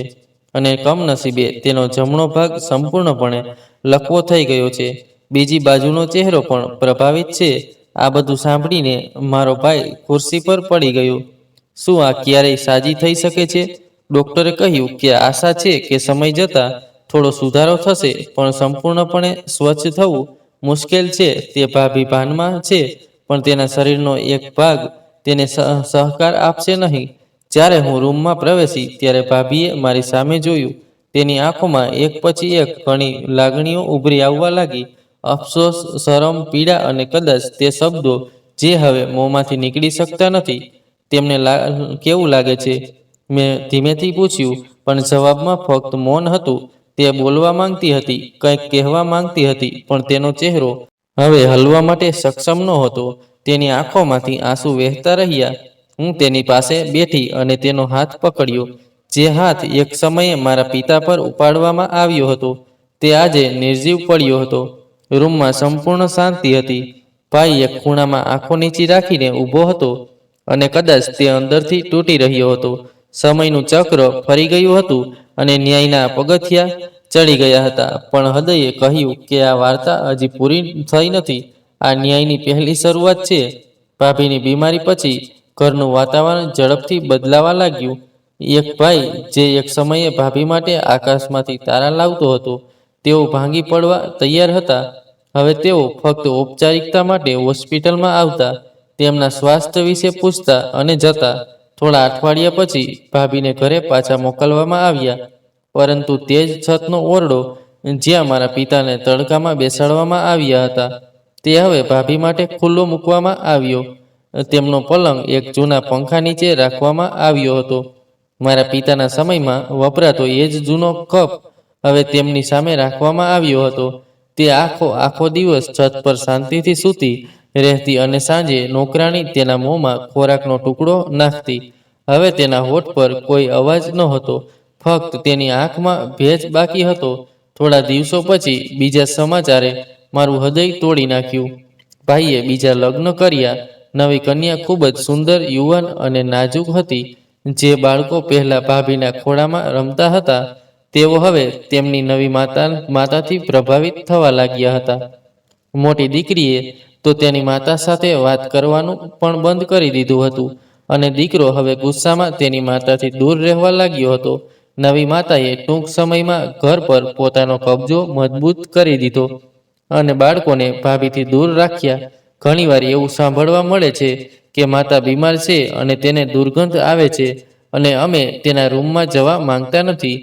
અને કમનસીબે તેનો જમણો ભાગ સંપૂર્ણપણે લકવો થઈ ગયો છે. બીજી બાજુનો ચહેરો પણ પ્રભાવિત છે. આ બધું સાંભળીને મારો ભાઈ ખુરશી પર પડી ગયો. શું આ ક્યારેય સાજી થઈ શકે છે? ડોક્ટરે કહ્યું કે આશા છે કે સમય જતાં થોડો સુધારો થશે, પણ સંપૂર્ણપણે સ્વચ્છ થવું મુશ્કેલ છે. તે ભાભી ભાનમાં છે, પણ તેના શરીરનો એક ભાગ તેને સહકાર આપશે નહીં. જ્યારે હું રૂમમાં પ્રવેશી ત્યારે ભાભીએ મારી સામે જોયું. તેની આંખોમાં એક પછી એક ઘણી લાગણીઓ ઉભરી આવવા લાગી. અફસોસ, શરમ, પીડા અને કદાચ તે શબ્દો જે હવે મોંમાંથી નીકળી શકતા નથી. તેમને કેવું લાગે છે? મેં ધીમેથી પૂછ્યું, પણ જવાબમાં ફક્ત મૌન હતું. તે બોલવા માંગતી હતી, કંઈક કહેવા માંગતી હતી, પણ તેનો ચહેરો હવે હલવા માટે સક્ષમ નહોતો. તેની આંખોમાંથી આંસુ વહેતા રહ્યા. હું તેની પાસે બેઠી અને તેનો હાથ પકડ્યો, જે હાથ એક સમયે મારા પિતા પર ઉપાડવામાં આવ્યો હતો. તે આજે નિર્જીવ પડ્યો હતો. રૂમમાં સંપૂર્ણ શાંતિ હતી. ભાઈ એક ખૂણામાં આંખો નીચી રાખીને ઊભો હતો અને કદાચ તે અંદરથી તૂટી રહ્યો હતો. સમયનું ચક્ર ફરી ગયું હતું અને ન્યાયના પગથિયા ચડી ગયા હતા. પણ હૃદયે કહ્યું કે આ વાર્તા હજી પૂરી થઈ નથી. આ ન્યાયની પહેલી શરૂઆત છે. ભાભીની બીમારી પછી ઘરનું વાતાવરણ ઝડપથી બદલાવા લાગ્યું. એક ભાઈ જે એક સમયે ભાભી માટે આકાશમાંથી તારા લાવતો હતો, તેઓ ભાંગી પડવા તૈયાર હતા. હવે તેઓ ફક્ત ઔપચારિકતા માટે હોસ્પિટલમાં આવતા, તેમના સ્વાસ્થ્ય વિશે પૂછતા અને જતા. થોડા અઠવાડિયા પછી ભાભીને ઘરે પાછા મોકલવામાં આવ્યા. પરંતુ તે જ છતનો ઓરડો જ્યાં મારા પિતાને તડકામાં બેસાડવામાં આવ્યા હતા, તે હવે ભાભી માટે ખુલ્લો મૂકવામાં આવ્યો. તેમનો પલંગ એક જૂના પંખા નીચે રાખવામાં આવ્યો હતો. મારા પિતાના સમયમાં વપરાતો એ જ જૂનો કપ હવે તેમની સામે રાખવામાં આવ્યો હતો. તે આખો દિવસ છત પર શાંતિથી સૂતી રહેતી અને સાંજે નોકરાણી તેના મોંમાં ખોરાકનો ટુકડો નાખતી. હવે તેના હોઠ પર કોઈ અવાજ નહોતો, ફક્ત તેની આંખમાં ભેજ બાકી હતો. થોડા દિવસો પછી બીજા સમાચારે મારું હૃદય તોડી નાખ્યું. ભાઈએ બીજા લગ્ન કર્યા. નવી કન્યા ખૂબ જ સુંદર, યુવાન અને નાજુક હતી. જે બાળકો પહેલા ભાભીના ખોળામાં રમતા હતા, તેઓ હવે તેમની નવી માતાથી પ્રભાવિત થવા લાગ્યા હતા. મોટી દીકરીએ તો તેની માતા સાથે વાત કરવાનું પણ બંધ કરી દીધું હતું અને દીકરો હવે ગુસ્સામાં તેની માતાથી દૂર રહેવા લાગ્યો હતો. નવી માતાએ ટૂંક સમયમાં ઘર પર પોતાનો કબજો મજબૂત કરી દીધો અને બાળકોને ભાભીથી દૂર રાખ્યા. ઘણીવાર એવું સાંભળવા મળે છે કે માતા બીમાર છે અને તેને દુર્ગંધ આવે છે અને અમે તેના રૂમમાં જવા માંગતા નથી.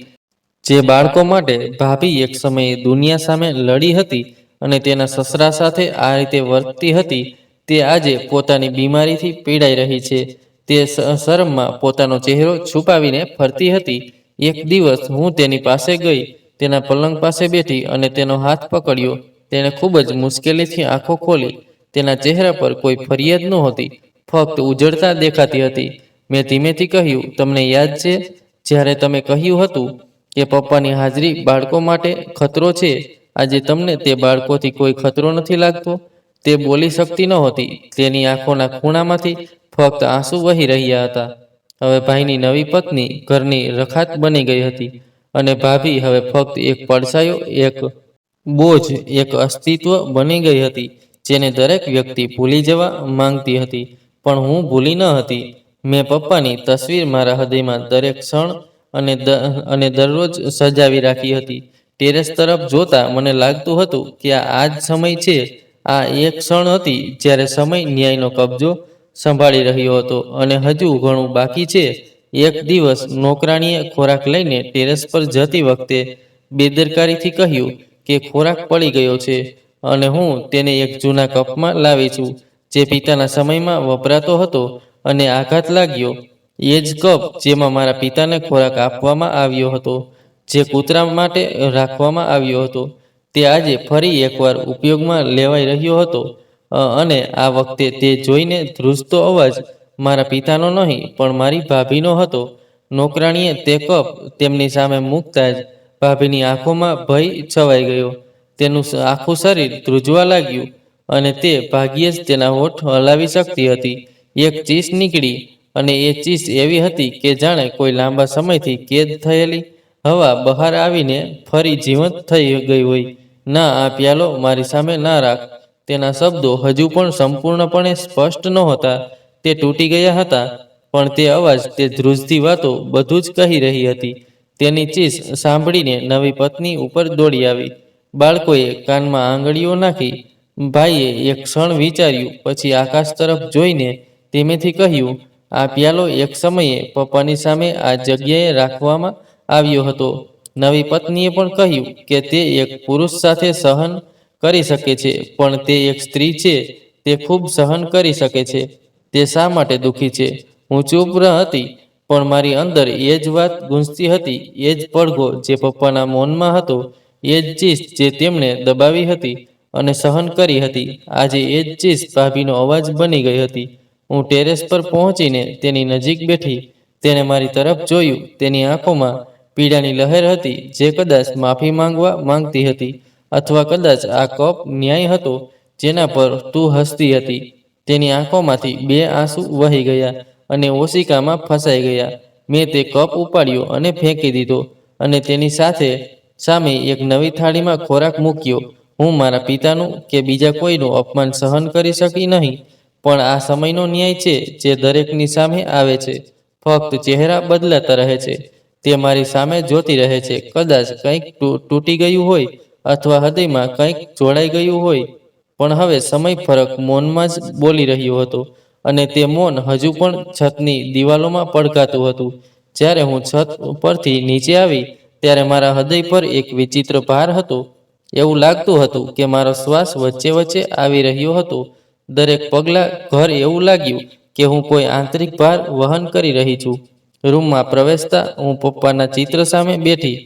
જે બાળકો માટે ભાભી એક સમયે દુનિયા સામે લડી હતી અને તેના સસરા સાથે આ રીતે વર્તતી હતી, તે આજે પોતાની બીમારીથી પીડાઈ રહી છે. તે શરમમાં પોતાનો ચહેરો છુપાવીને ફરતી હતી. એક દિવસ હું તેની પાસે ગઈ, તેના પલંગ પાસે બેઠી અને તેનો હાથ પકડ્યો. તેણે ખૂબ જ મુશ્કેલીથી આંખો ખોલી. તેના ચહેરા પર કોઈ ફરિયાદ નહોતી, ફક્ત ઉજળતા દેખાતી હતી. મેં ધીમેથી કહ્યું, તમને યાદ છે જ્યારે તમે કહ્યું હતું કે પપ્પાની હાજરી બાળકો માટે ખતરો છે? આજે તમને તે બાળકોથી કોઈ ખતરો નથી લાગતો? તે બોલી શકતી નહોતી. તેની આંખોના ખૂણામાંથી ફક્ત આંસુ વહી રહ્યા હતા. હવે ભાઈની નવી પત્ની ઘરની રખાત બની ગઈ હતી અને ભાભી હવે ફક્ત એક પડછાયો, એક બોજ, એક અસ્તિત્વ બની ગઈ હતી જેને દરેક વ્યક્તિ ભૂલી જવા માંગતી હતી. પણ હું ભૂલી ન હતી. મેં પપ્પાની તસવીર મારા હૃદયમાં દરેક ક્ષણ અને દરરોજ સજાવી રાખી હતી. ટેરેસ તરફ જોતા મને લાગતું હતું કે આ જ સમય છે. આ એક ક્ષણ હતી જ્યારે સમય ન્યાયનો કબજો સંભાળી રહ્યો હતો અને હજુ ઘણું બાકી છે. એક દિવસ નોકરાણીએ ખોરાક લઈને ટેરેસ પર જતી વખતે બેદરકારીથી કહ્યું કે ખોરાક પડી ગયો છે અને હું તેને એક જૂના કપમાં લાવી છું જે પિતાના સમયમાં વપરાતો હતો. અને આઘાત લાગ્યો. એ જ કપ જેમાં મારા પિતાને ખોરાક આપવામાં આવ્યો હતો, જે કૂતરા માટે રાખવામાં આવ્યો હતો, તે આજે ફરી એકવાર ઉપયોગમાં લેવાઈ રહ્યો હતો. અને આ વખતે તે જોઈને ધ્રુજતો અવાજ મારા પિતાનો નહીં, પણ મારી ભાભીનો હતો. નોકરાણીએ તે કપ તેમની સામે મૂકતા જ ભાભીની આંખોમાં ભય છવાઈ ગયો. તેનું આખું શરીર ધ્રુજવા લાગ્યું અને તે ભાગ્યે જ તેના હોઠ હલાવી શકતી હતી. એક ચીસ નીકળી અને એ ચીસ એવી હતી કે જાણે કોઈ લાંબા સમયથી કેદ થયેલી હવા બહાર આવીને ફરી જીવંત થઈ ગઈ હોય. ના, આ પ્યાલો મારી સામે ના રાખ. તેના શબ્દો હજુ પણ સંપૂર્ણપણે સ્પષ્ટ નહોતા. તે તૂટી ગયા હતા, પણ તે અવાજ, તે ધ્રુજતી વાતો બધું જ કહી રહી હતી. તેની ચીસ સાંભળીને નવી પત્ની ઉપર દોડી આવી. બાળકોએ કાનમાં આંગળીઓ નાખી. ભાઈએ એક ક્ષણ વિચાર્યું, પછી આકાશ તરફ જોઈને ધીમેથી કહ્યું, આ પ્યાલો એક સમયે પપ્પાની સામે આ જગ્યાએ રાખવામાં આવ્યો હતો. નવી પત્નીએ પણ કહ્યું કે તે એક પુરુષ સાથે સહન કરી શકે છે, પણ તે એક સ્ત્રી છે, તે ખૂબ સહન કરી શકે છે. તે શા માટે દુઃખી છે? હું ચૂપ હતી, પણ મારી અંદર એ જ વાત ગૂંજતી હતી, એ જ પડઘો જે પપ્પાના મૌનમાં હતો, એ જ ચીસ જે તેમણે દબાવી હતી અને સહન કરી હતી. આજે એ જ ચીસ ભાભીનો અવાજ બની ગઈ હતી. હું ટેરેસ પર પહોંચીને તેની નજીક બેઠી. તેણે મારી તરફ જોયું. તેની આંખોમાં પીડાની લહેર હતી, જે કદાચ માફી માંગવા માંગતી હતી, અથવા કદાચ આ કપ ન્યાય હતો જેના પર તું હસતી હતી. તેની આંખોમાંથી બે આંસુ વહી ગયા અને ઓશિકામાં ફસાઈ ગયા. મેં તે કપ ઉપાડ્યો અને ફેંકી દીધો અને તેની સાથે સામે એક નવી થાળીમાં ખોરાક મૂક્યો. હું મારા પિતાનું કે બીજા કોઈનું અપમાન સહન કરી શકી નહીં, પણ આ સમયનો ન્યાય છે જે દરેકની સામે આવે છે. ફક્ત ચહેરા બદલાતા રહે છે. તે મારી સામે જોતી રહે છે. કદાચ કંઈક તૂટી ગયું હોય અથવા હૃદયમાં કંઈક જોડાઈ ગયું હોય, પણ હવે સમય ફરક મૌનમાં જ બોલી રહ્યો હતો, અને તે મૌન હજુ પણ છતની દિવાલોમાં પડઘાતું હતું. જ્યારે હું છત પરથી નીચે આવી, ત્યારે મારા હૃદય પર એક વિચિત્ર ભાર હતો. એવું લાગતું હતું કે મારો શ્વાસ વચ્ચે વચ્ચે આવી રહ્યો હતો. દરેક પગલાં ઘર એવું લાગ્યું કે હું કોઈ આંતરિક ભાર વહન કરી રહી છું. રૂમમાં પ્રવેશતા હું પપ્પાના ચિત્ર સામે બેઠી.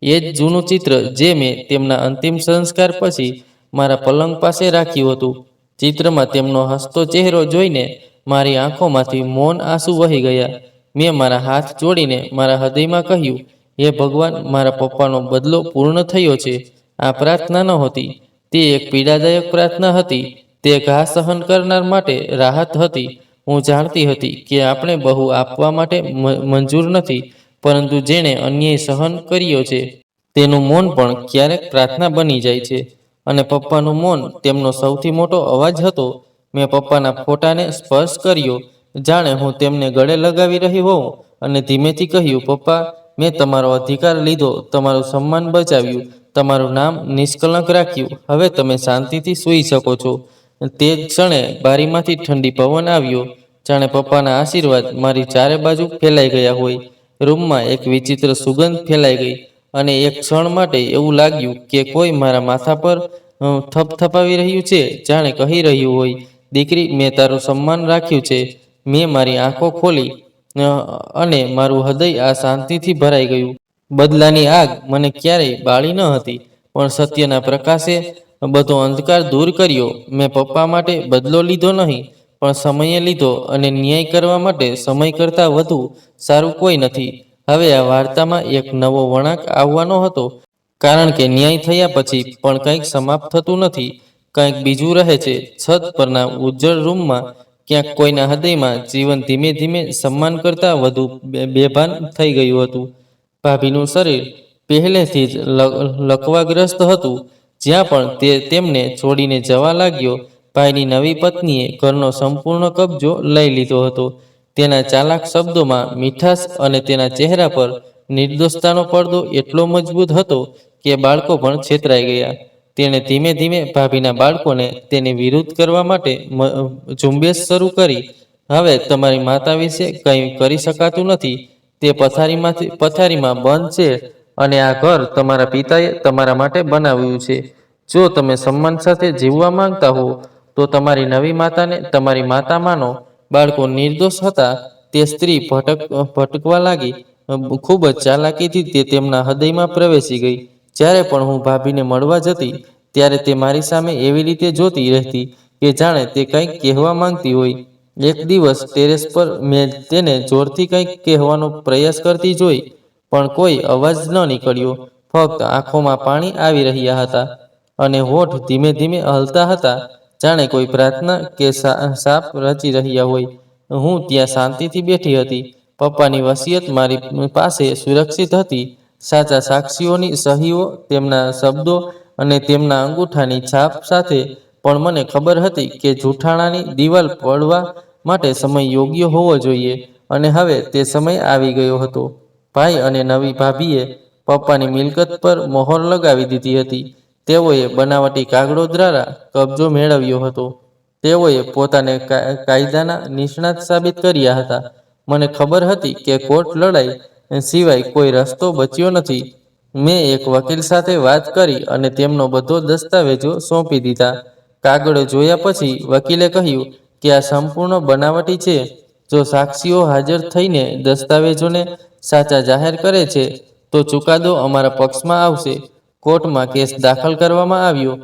એ જ જૂનું ચિત્ર જે મેં તેમના અંતિમ સંસ્કાર પછી મારા પલંગ પાસે રાખ્યું હતું. ચિત્રમાં તેમનો હસતો ચહેરો જોઈને મારી આંખોમાંથી મૌન આંસુ વહી ગયા. મેં મારા હાથ જોડીને મારા હૃદયમાં કહ્યું, હે ભગવાન, મારા પપ્પાનો બદલો પૂર્ણ થયો છે. આ પ્રાર્થના નહોતી. તે એક પીડાદાયક પ્રાર્થના હતી. તે ઘા સહન કરનાર માટે રાહત હતી. હું જાણતી હતી કે આપણે બહુ આપવા માટે મંજૂર નથી, પરંતુ જેણે અન્યાય સહન કર્યો છે તેનું મૌન પણ ક્યારેક પ્રાર્થના બની જાય છે. અને પપ્પાનું મૌન તેમનો સૌથી મોટો અવાજ હતો. મેં પપ્પાના ફોટાને સ્પર્શ કર્યો, જાણે હું તેમને ગળે લગાવી રહી હોઉં, અને ધીમેથી કહ્યું, પપ્પા, મેં તમારો અધિકાર લીધો, તમારું સન્માન બચાવ્યું, તમારું નામ નિષ્કલંક રાખ્યું. હવે તમે શાંતિથી સૂઈ શકો છો. તે જ ક્ષણે બારીમાંથી ઠંડી પવન આવ્યો, જાણે પપ્પાના આશીર્વાદ મારી ચારે બાજુ ફેલાઈ ગયા હોય. રૂમમાં એક વિચિત્ર સુગંધ ફેલાઈ ગઈ, અને એક ક્ષણ માટે એવું લાગ્યું કે કોઈ મારા માથા પર થપથપાવી રહ્યું છે, જાણે કહી રહ્યું હોય, દીકરી, મેં તારું સન્માન રાખ્યું છે. મેં મારી આંખો ખોલી અને મારું હૃદય આ શાંતિથી ભરાઈ ગયું. બદલાની આગ મને ક્યારેય બાળી ન હતી, પણ સત્યના પ્રકાશે બધો અંધકાર દૂર કર્યો. મેં પપ્પા માટે બદલો લીધો નહીં, પણ સમયે લીધો, અને ન્યાય કરવા માટે સમય કરતાં વધુ સારું કોઈ નથી. હવે આ વાર્તામાં એક નવો વળાંક આવવાનો હતો, કારણ કે ન્યાય થયા પછી પણ કંઈક સમાપ્ત થતું નથી, કંઈક બીજું રહે છે. છત પરના ઉજ્જળ રૂમમાં ક્યાંક કોઈના હૃદયમાં જીવન ધીમે ધીમે સન્માન કરતાં વધુ બેભાન થઈ ગયું હતું. ભાભીનું શરીર પહેલેથી જ લકવાગ્રસ્ત હતું. જ્યાં પણ તે તેમને છોડીને જવા લાગ્યો, ભાઈની નવી પત્નીએ ઘરનો સંપૂર્ણ કબજો લઈ લીધો હતો. તેના ચાલાક શબ્દોમાં મીઠાશ અને તેના ચહેરા પર નિર્દોષતાનો પડદો એટલો મજબૂત હતો કે બાળકો પણ છેતરાઈ ગયા. તેણે ધીમે ધીમે ભાભીના બાળકોને તેની વિરુદ્ધ કરવા માટે ઝુંબેશ શરૂ કરી. હવે તમારી માતા વિશે કંઈ કરી શકાતું નથી. તે પથારીમાં બંધ છે, અને આ ઘર તમારા પિતાએ તમારા માટે બનાવ્યું છે. જો તમે સન્માન સાથે જીવવા માંગતા હો, તો તમારી નવી માતાને તમારી માતા માનો. બાળકો નિર્દોષ હતા. તે સ્ત્રી ભટકવા લાગી. ખૂબ જ ચાલાકીથી તે તેમના હૃદયમાં પ્રવેશી ગઈ. જ્યારે પણ હું ભાભીને મળવા જતી, ત્યારે તે મારી સામે એવી રીતે જોતી રહેતી કે જાણે તે કંઈક કહેવા માંગતી હોય. એક દિવસ ટેરેસ પર મેં તેને જોરથી કંઈક કહેવાનો પ્રયાસ કરતી જોઈ, પણ કોઈ અવાજ ન નીકળ્યો. ફક્ત આંખોમાં પાણી આવી રહ્યા હતા, અને હોઠ ધીમે ધીમે હલતા હતા, જાણે કોઈ પ્રાર્થના કે શાપ રચી રહ્યા હોય. હું ત્યાં શાંતિથી બેઠી હતી. પપ્પાની વસિયત મારી પાસે સુરક્ષિત હતી. સાચા સાક્ષીઓની સહીઓ, તેમના શબ્દો અને તેમના અંગૂઠાની છાપ સાથે. પણ મને ખબર હતી કે જૂઠાણાની દિવાલ પડવા માટે સમય યોગ્ય હોવો જોઈએ, અને હવે તે સમય આવી ગયો હતો. ભાઈ અને નવી ભાભીએ પપ્પાની મિલકત પર મોહર લગાવી દીધી હતી. તેઓએ બનાવટી કાગળો દ્વારા કબજો મેળવ્યો હતો. તેઓએ પોતાને કાયદાના નિષ્ણાત સાબિત કર્યા હતા. મને ખબર હતી કે કોર્ટ લડાઈ સિવાય કોઈ રસ્તો બચ્યો નથી. મેં એક વકીલ સાથે વાત કરી અને તેમનો બધો દસ્તાવેજો સોંપી દીધા. કાગળો જોયા પછી વકીલે કહ્યું કે આ સંપૂર્ણ બનાવટી છે. જો સાક્ષીઓ હાજર થઈને દસ્તાવેજોને સાચા જાહેર કરે છે તો ચુકાદો અમારા પક્ષમાં આવશે. કોર્ટમાં કેસ દાખલ કરવામાં આવ્યો.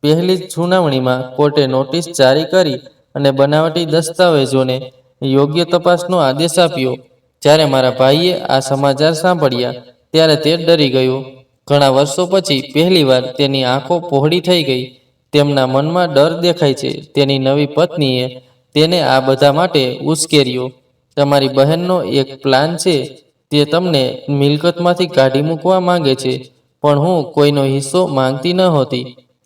પહેલી જ સુનાવણીમાં કોર્ટે નોટિસ જારી કરી અને બનાવટી દસ્તાવેજોને યોગ્ય તપાસનો આદેશ આપ્યો. જ્યારે મારા ભાઈએ આ સમાચાર સાંભળ્યા ત્યારે તે ડરી ગયો. ઘણા વર્ષો પછી પહેલીવાર તેની આંખો પહોળી થઈ ગઈ. તેમના મનમાં ડર દેખાય છે. તેની નવી પત્નીએ તેને આ બધા માટે ઉશ્કેર્યો. તમારી બહેનનો એક પ્લાન છે. તે તમને મિલકતમાંથી કાઢી મૂકવા માંગે છે. પણ હું કોઈનો હિસ્સો માંગતી નહોતી.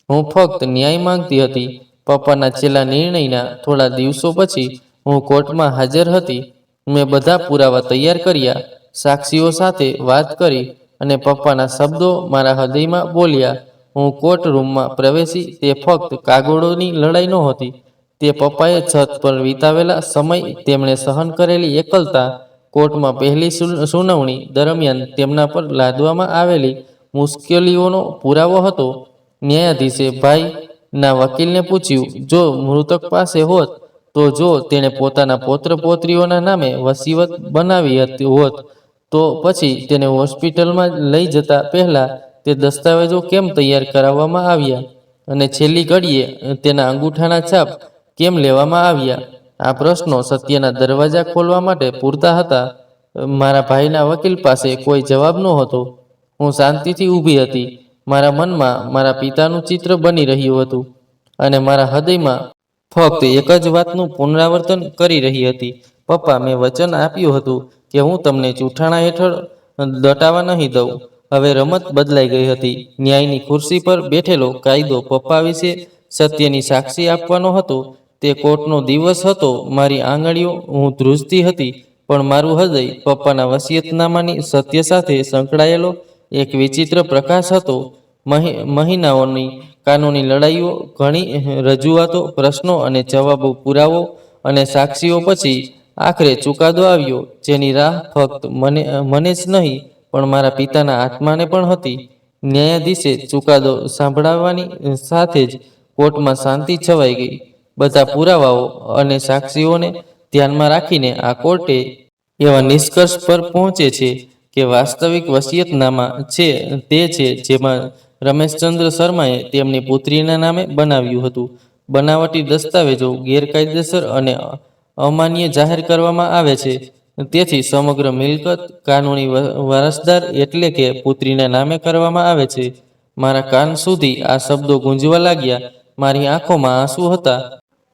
હું ફક્ત ન્યાય માંગતી હતી. પપ્પાના છેલ્લા નિર્ણયના થોડા દિવસો પછી હું કોર્ટમાં હાજર હતી. મેં બધા પુરાવા તૈયાર કર્યા, સાક્ષીઓ સાથે વાત કરી અને પપ્પાના શબ્દો મારા હૃદયમાં બોલ્યા. હું કોર્ટ રૂમમાં પ્રવેશી. તે ફક્ત કાગળોની લડાઈ નહોતી. તે પપ્પાએ છત પર વિતાવેલા સમય, તેમણે સહન કરેલી એકલતા, કોર્ટમાં પહેલી સુનાવણી દરમિયાન તેમના પર લાદવામાં આવેલી મુશ્કેલીઓનો પુરાવો હતો. ન્યાયાધીશે ભાઈ ના વકીલને પૂછ્યું, જો મૃતક પાસે હોત તો જો તેણે પોતાના પૌત્ર પૌત્રીઓના નામે વસીયત બનાવી હોત તો પછી તેને હોસ્પિટલમાં લઈ જતા પહેલા તે દસ્તાવેજો કેમ તૈયાર કરાવવામાં આવ્યા અને છેલ્લી ઘડીએ તેના અંગૂઠાના છાપ કેમ લેવામાં આવ્યા? આ પ્રશ્નો સત્યના દરવાજા ખોલવા માટે પૂરતા હતા. મારા ભાઈના વકીલ પાસે કોઈ જવાબ નહોતો. હું શાંતિથી ઊભી હતી. મારા મનમાં મારા પિતાનું ચિત્ર બની રહ્યું હતું અને મારા હૃદયમાં ફક્ત એક જ વાતનું પુનરાવર્તન કરી રહી હતી. પપ્પા, મેં વચન આપ્યું હતું કે હું તમને જૂઠાણા હેઠળ દટાવા નહીં દઉં. હવે રમત બદલાઈ ગઈ હતી. ન્યાયની ખુરશી પર બેઠેલો કાયદો પપ્પા વિશે સત્યની સાક્ષી આપવાનો હતો. તે કોર્ટનો દિવસ હતો. મારી આંગળીઓ, હું ધ્રુજતી હતી, પણ મારું હૃદય પપ્પાના વસિયતનામાની સત્ય સાથે સંકળાયેલો એક વિચિત્ર પ્રકાશ હતો. મહિનાઓની કાનૂની લડાઈઓ, ઘણી રજૂઆતો, પ્રશ્નો અને જવાબો, પુરાવો અને સાક્ષીઓ પછી આખરે ચુકાદો આવ્યો, જેની રાહ ફક્ત મને જ નહીં પણ મારા પિતાના આત્માને પણ હતી. ન્યાયાધીશે ચુકાદો સાંભળવાની સાથે જ કોર્ટમાં શાંતિ છવાઈ ગઈ. બધા પુરાવાઓ અને સાક્ષીઓને ધ્યાનમાં રાખીને આ કોર્ટે એવા નિષ્કર્ષ પર પહોંચે છે કે વાસ્તવિક વસિયતનામા છે તે છે જેમાં રમેશચંદ્ર શર્માએ તેમની પુત્રીના નામે બનાવ્યું હતું. બનાવટી દસ્તાવેજો ગેરકાયદેસર અને અમાન્ય જાહેર કરવામાં આવે છે. તેથી સમગ્ર મિલકત કાનૂની વારસદાર એટલે કે પુત્રીના નામે કરવામાં આવે છે. મારા કાન સુધી આ શબ્દો ગુંજવા લાગ્યા. મારી આંખોમાં આંસુ હતા.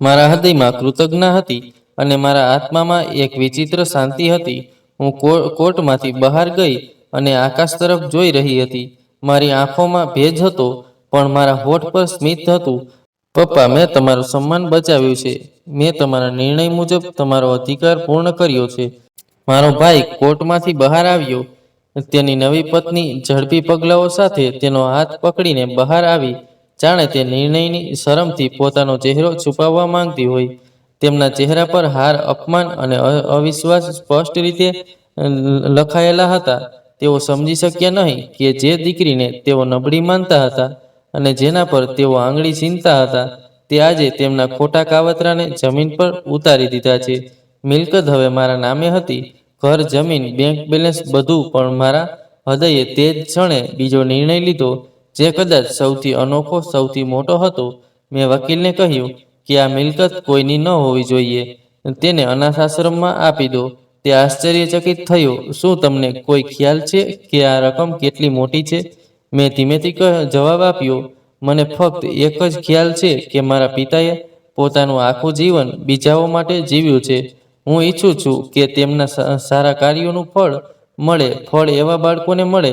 મારા હૃદયમાં કૃતજ્ઞતા હતી અને મારા આત્મામાં એક વિચિત્ર શાંતિ હતી. હું કોર્ટમાંથી બહાર ગઈ અને આકાશ તરફ જોઈ રહી હતી. મારી આંખોમાં ભેજ હતો પણ મારા હોઠ પર સ્મિત હતું. પપ્પા, મેં તમારું સન્માન બચાવ્યું છે. મેં તમારા નિર્ણય મુજબ તમારો અધિકાર પૂર્ણ કર્યો છે. મારો ભાઈ કોર્ટમાંથી બહાર આવ્યો. તેની નવી પત્ની ઝડપી પગલાઓ સાથે તેનો હાથ પકડીને બહાર આવી, જાણે તે નિર્ણયની શરમથી પોતાનો ચહેરો છુપાવવા માંગતી હોય. તેમના ચહેરા પર હાર, અપમાન અને અવિશ્વાસ સ્પષ્ટ રીતે લખાયેલા હતા. તેઓ સમજી શક્યા નહીં કે જે દીકરીને તેઓ નબળી માનતા હતા અને જેના પર તેઓ આંગળી સીનતા હતા, તે આજે તેમના ખોટા કાવતરાને જમીન પર ઉતારી દીધા છે. મિલકત હવે મારા નામે હતી. ઘર, જમીન, બેંક બેલેન્સ, બધું. પણ મારા હૃદયે તે જ ક્ષણે બીજો નિર્ણય લીધો, જે કદાચ સૌથી અનોખો, સૌથી મોટો હતો. મેં વકીલને કહ્યું કે આ મિલકત કોઈની ન હોવી જોઈએ. તેને અનાથ આશ્રમમાં આપી દો. તે આશ્ચર્યચકિત થયો. શું તમને કોઈ ખ્યાલ છે કે આ રકમ કેટલી મોટી છે? મેં ધીમેથી જવાબ આપ્યો, મને ફક્ત એક જ ખ્યાલ છે કે મારા પિતાએ પોતાનું આખું જીવન બીજાઓ માટે જીવ્યું છે. હું ઈચ્છું છું કે તેમના સારા કાર્યોનું ફળ મળે. ફળ એવા બાળકોને મળે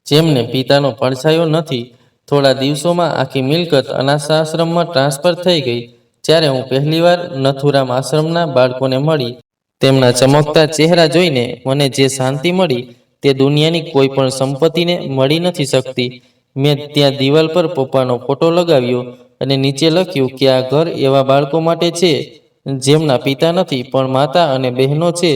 જેમને પિતાનો પડછાયો નથી. થોડા દિવસોમાં આખી મિલકત અનાથ આશ્રમમાં ટ્રાન્સફર થઈ ગઈ. જ્યારે હું પહેલીવાર નથુરામ આશ્રમના બાળકોને મળી, તેમના ચમકતા ચહેરા જોઈને મને જે શાંતિ મળી તે દુનિયાની કોઈ પણ સંપત્તિને મળી નથી શકતી. મેં ત્યાં દિવાલ પર પપ્પાનો ફોટો લગાવ્યો અને નીચે લખ્યું કે આ ઘર એવા બાળકો માટે છે જેમના પિતા નથી પણ માતા અને બહેનો છે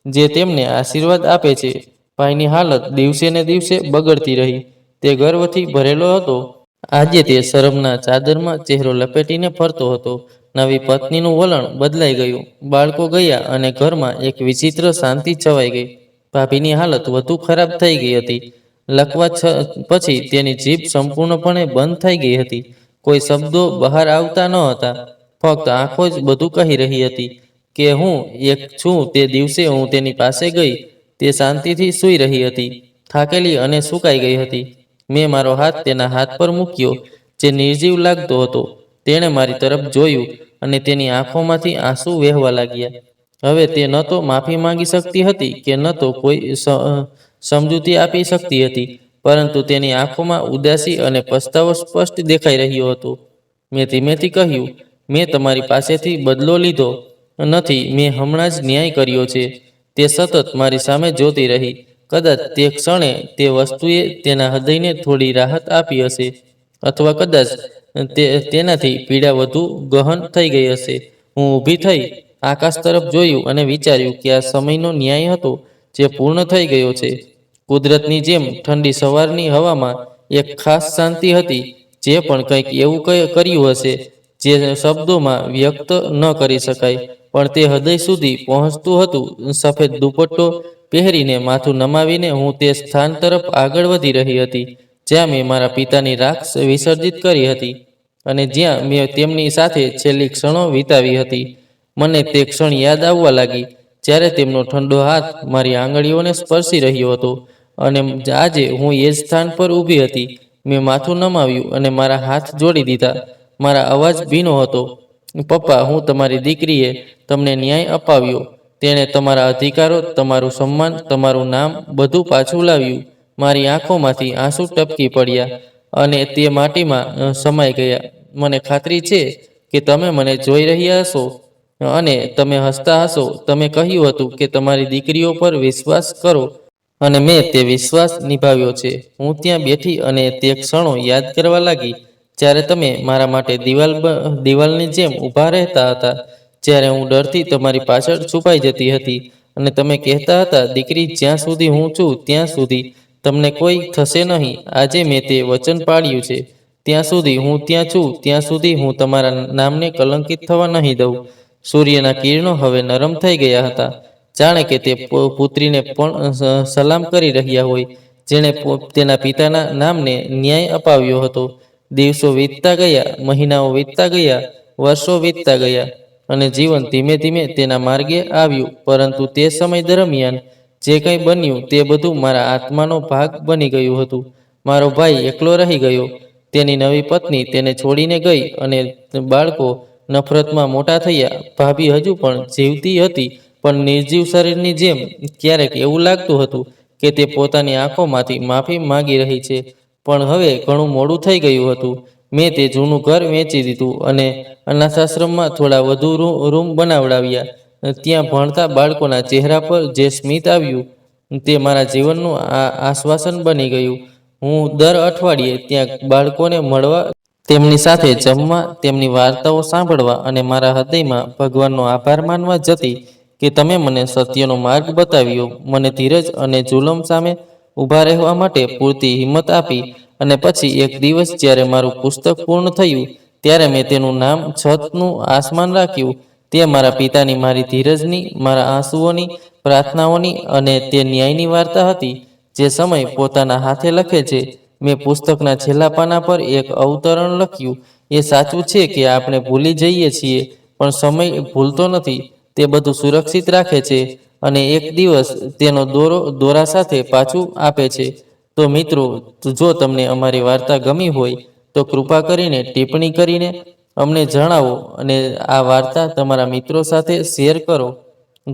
જે તેમને આશીર્વાદ આપે છે. ભાઈની હાલત દિવસે ને દિવસે બગડતી રહી. તે ગર્વથી ભરેલો હતો. આજે તે શરમના ચાદરમાં ચહેરો લપેટીને ફરતો હતો. નવી પત્નીનું વલણ બદલાઈ ગયું. બાળકો ગયા અને ઘરમાં એક વિચિત્ર શાંતિ છવાઈ ગઈ. ભાભીની હાલત વધુ ખરાબ થઈ ગઈ હતી. લખવા પછી તેની જીભ સંપૂર્ણપણે બંધ થઈ ગઈ હતી. કોઈ શબ્દો બહાર આવતા ન હતા. ફક્ત આંખો જ બધું કહી રહી હતી કે હું એક છું. તે દિવસે હું તેની પાસે ગઈ. તે શાંતિથી સૂઈ રહી હતી, થાકેલી અને સુકાઈ ગઈ હતી. મેં મારો હાથ તેના હાથ પર મૂક્યો જે નિર્જીવ લાગતો હતો. તેણે મારી તરફ જોયું અને તેની આંખોમાંથી આંસુ વહેવા લાગ્યા. હવે તે ન તો માફી માંગી શકતી હતી કે ન તો કોઈ સમજૂતી આપી શકતી હતી, પરંતુ તેની આંખોમાં ઉદાસી અને પસ્તાવો સ્પષ્ટ દેખાઈ રહ્યો હતો. મેં ધીમેથી કહ્યું, મેં તમારી પાસેથી બદલો લીધો નથી, મેં હમણાં જ ન્યાય કર્યો છે. તે સતત મારી સામે જોતી રહી. કદાચ તે ક્ષણે તે વસ્તુએ તેના હૃદયને થોડી રાહત આપી હશે, અથવા કદાચ તેનાથી પીડા વધુ ગહન થઈ ગઈ હશે. હું ઊભી થઈ, આકાશ તરફ જોયું અને વિચાર્યું કે આ સમયનો ન્યાય હતો જે પૂર્ણ થઈ ગયો છે. કુદરતની જેમ ઠંડી સવારની હવામાં એક ખાસ શાંતિ હતી. જે પણ કંઈક એવું કર્યું હશે જે શબ્દોમાં વ્યક્ત ન કરી શકાય, પણ તે હૃદય સુધી પહોંચતું હતું. સફેદ દુપટ્ટો પહેરીને, માથું નમાવીને હું તે સ્થાન તરફ આગળ વધી રહી હતી જ્યાં મેં મારા પિતાની રાખ વિસર્જિત કરી હતી અને જ્યાં મેં તેમની સાથે છેલ્લી ક્ષણો વિતાવી હતી. મને તે ક્ષણ યાદ આવવા લાગી જ્યારે તેમનો ઠંડો હાથ મારી આંગળીઓને સ્પર્શી રહ્યો હતો. અને આજે હું એ જ સ્થાન પર ઊભી હતી. મેં માથું નમાવ્યું અને મારા હાથ જોડી દીધા. મારા અવાજ ભીનો હતો. પપ્પા, હું તમારી દીકરીએ તમને ન્યાય અપાવ્યો. તેણે તમારા અધિકારો, તમારું સન્માન, તમારું નામ બધું પાછું લાવ્યું. મારી આંખોમાંથી આંસુ ટપકી પડ્યા અને તે માટીમાં સમાઈ ગયા. મને ખાતરી છે કે તમે મને જોઈ રહ્યા હશો અને તમે હસતા હશો. તમે કહ્યું હતું કે તમારી દીકરીઓ પર વિશ્વાસ કરો અને મેં તે વિશ્વાસ નિભાવ્યો છે. હું ત્યાં બેઠી અને તે ક્ષણો યાદ કરવા લાગી જ્યારે તમે મારા માટે દિવાલની જેમ ઊભા રહેતા હતા, જ્યારે હું ડરથી તમારી પાછળ છુપાઈ જતી હતી અને તમે કહેતા હતા, દીકરી, જ્યાં સુધી હું છું ત્યાં સુધી તમને કોઈ થશે નહીં. આજે મેં તે વચન પાળ્યું છે. ત્યાં સુધી હું ત્યાં છું ત્યાં સુધી હું તમારા નામને કલંકિત થવા નહીં દઉં. સૂર્યના કિરણો હવે નરમ થઈ ગયા હતા, જાણે કે તે પુત્રીને પણ સલામ કરી રહ્યા હોય જેણે તેના પિતાના નામને ન્યાય અપાવ્યો હતો. દિવસો વીતતા ગયા, મહિનાઓ વીતતા ગયા, વર્ષો વીતતા ગયા અને જીવન ધીમે ધીમે તેના માર્ગે આવ્યું. પરંતુ તે સમય દરમિયાન જે કંઈ બન્યું તે બધું મારા આત્માનો ભાગ બની ગયું હતું. મારો ભાઈ એકલો રહી ગયો. તેની નવી પત્ની તેને છોડીને ગઈ અને બાળકો નફરતમાં મોટા થયા. ભાભી હજુ પણ જીવતી હતી, પણ નિર્જીવ શરીરની જેમ. ક્યારેક એવું લાગતું હતું કે તે પોતાની આંખોમાંથી માફી માંગી રહી છે, પણ હવે ઘણું મોડું થઈ ગયું હતું. મેં તે જૂનું ઘર વેચી દીધું અને અનાથાશ્રમમાં થોડા વધુ રૂમ બનાવડાવ્યા. ત્યાં ભણતા બાળકોના ચહેરા પર જે સ્મિત આવ્યું તે મારા જીવનનું આશ્વાસન બની ગયું. હું દર અઠવાડિયે ત્યાં બાળકોને મળવા, તેમની સાથે જમવા, તેમની વાર્તાઓ સાંભળવા અને મારા હૃદયમાં ભગવાનનો આભાર માનવા જતી કે તમે મને સત્યનો માર્ગ બતાવ્યો, મને ધીરજ અને જુલમ સામે ઊભા રહેવા માટે પૂરતી હિંમત આપી. અને પછી એક દિવસ જ્યારે મારું પુસ્તક પૂર્ણ થયું ત્યારે મેં તેનું નામ છતનું આસમાન રાખ્યું. તે મારા પિતાની, મારી ધીરજની, મારા આંસુઓની, પ્રાર્થનાઓની અને તે ન્યાયની વાર્તા હતી જે સમય પોતાના હાથે લખે છે. મેં પુસ્તકના છેલ્લા પાના પર એક અવતરણ લખ્યું. એ સાચું છે કે આપણે ભૂલી જઈએ છીએ, પણ સમય ભૂલતો નથી. તે બધું સુરક્ષિત રાખે છે અને એક દિવસ તેનો દોરા સાથે પાછું આપે છે. તો મિત્રો, જો તમને અમારી વાર્તા ગમી હોય તો કૃપા કરીને ટિપ્પણી કરીને અમને જણાવો અને આ વાર્તા તમારા મિત્રો સાથે શેર કરો.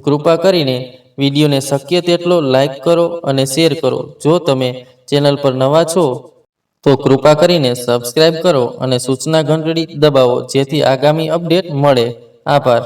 કૃપા કરીને વિડીયોને શક્ય તેટલો લાઈક કરો અને શેર કરો. જો તમે ચેનલ પર નવા છો તો કૃપા કરીને સબસ્ક્રાઇબ કરો અને સૂચના ઘંટડી દબાવો જેથી આગામી અપડેટ મળે. આભાર.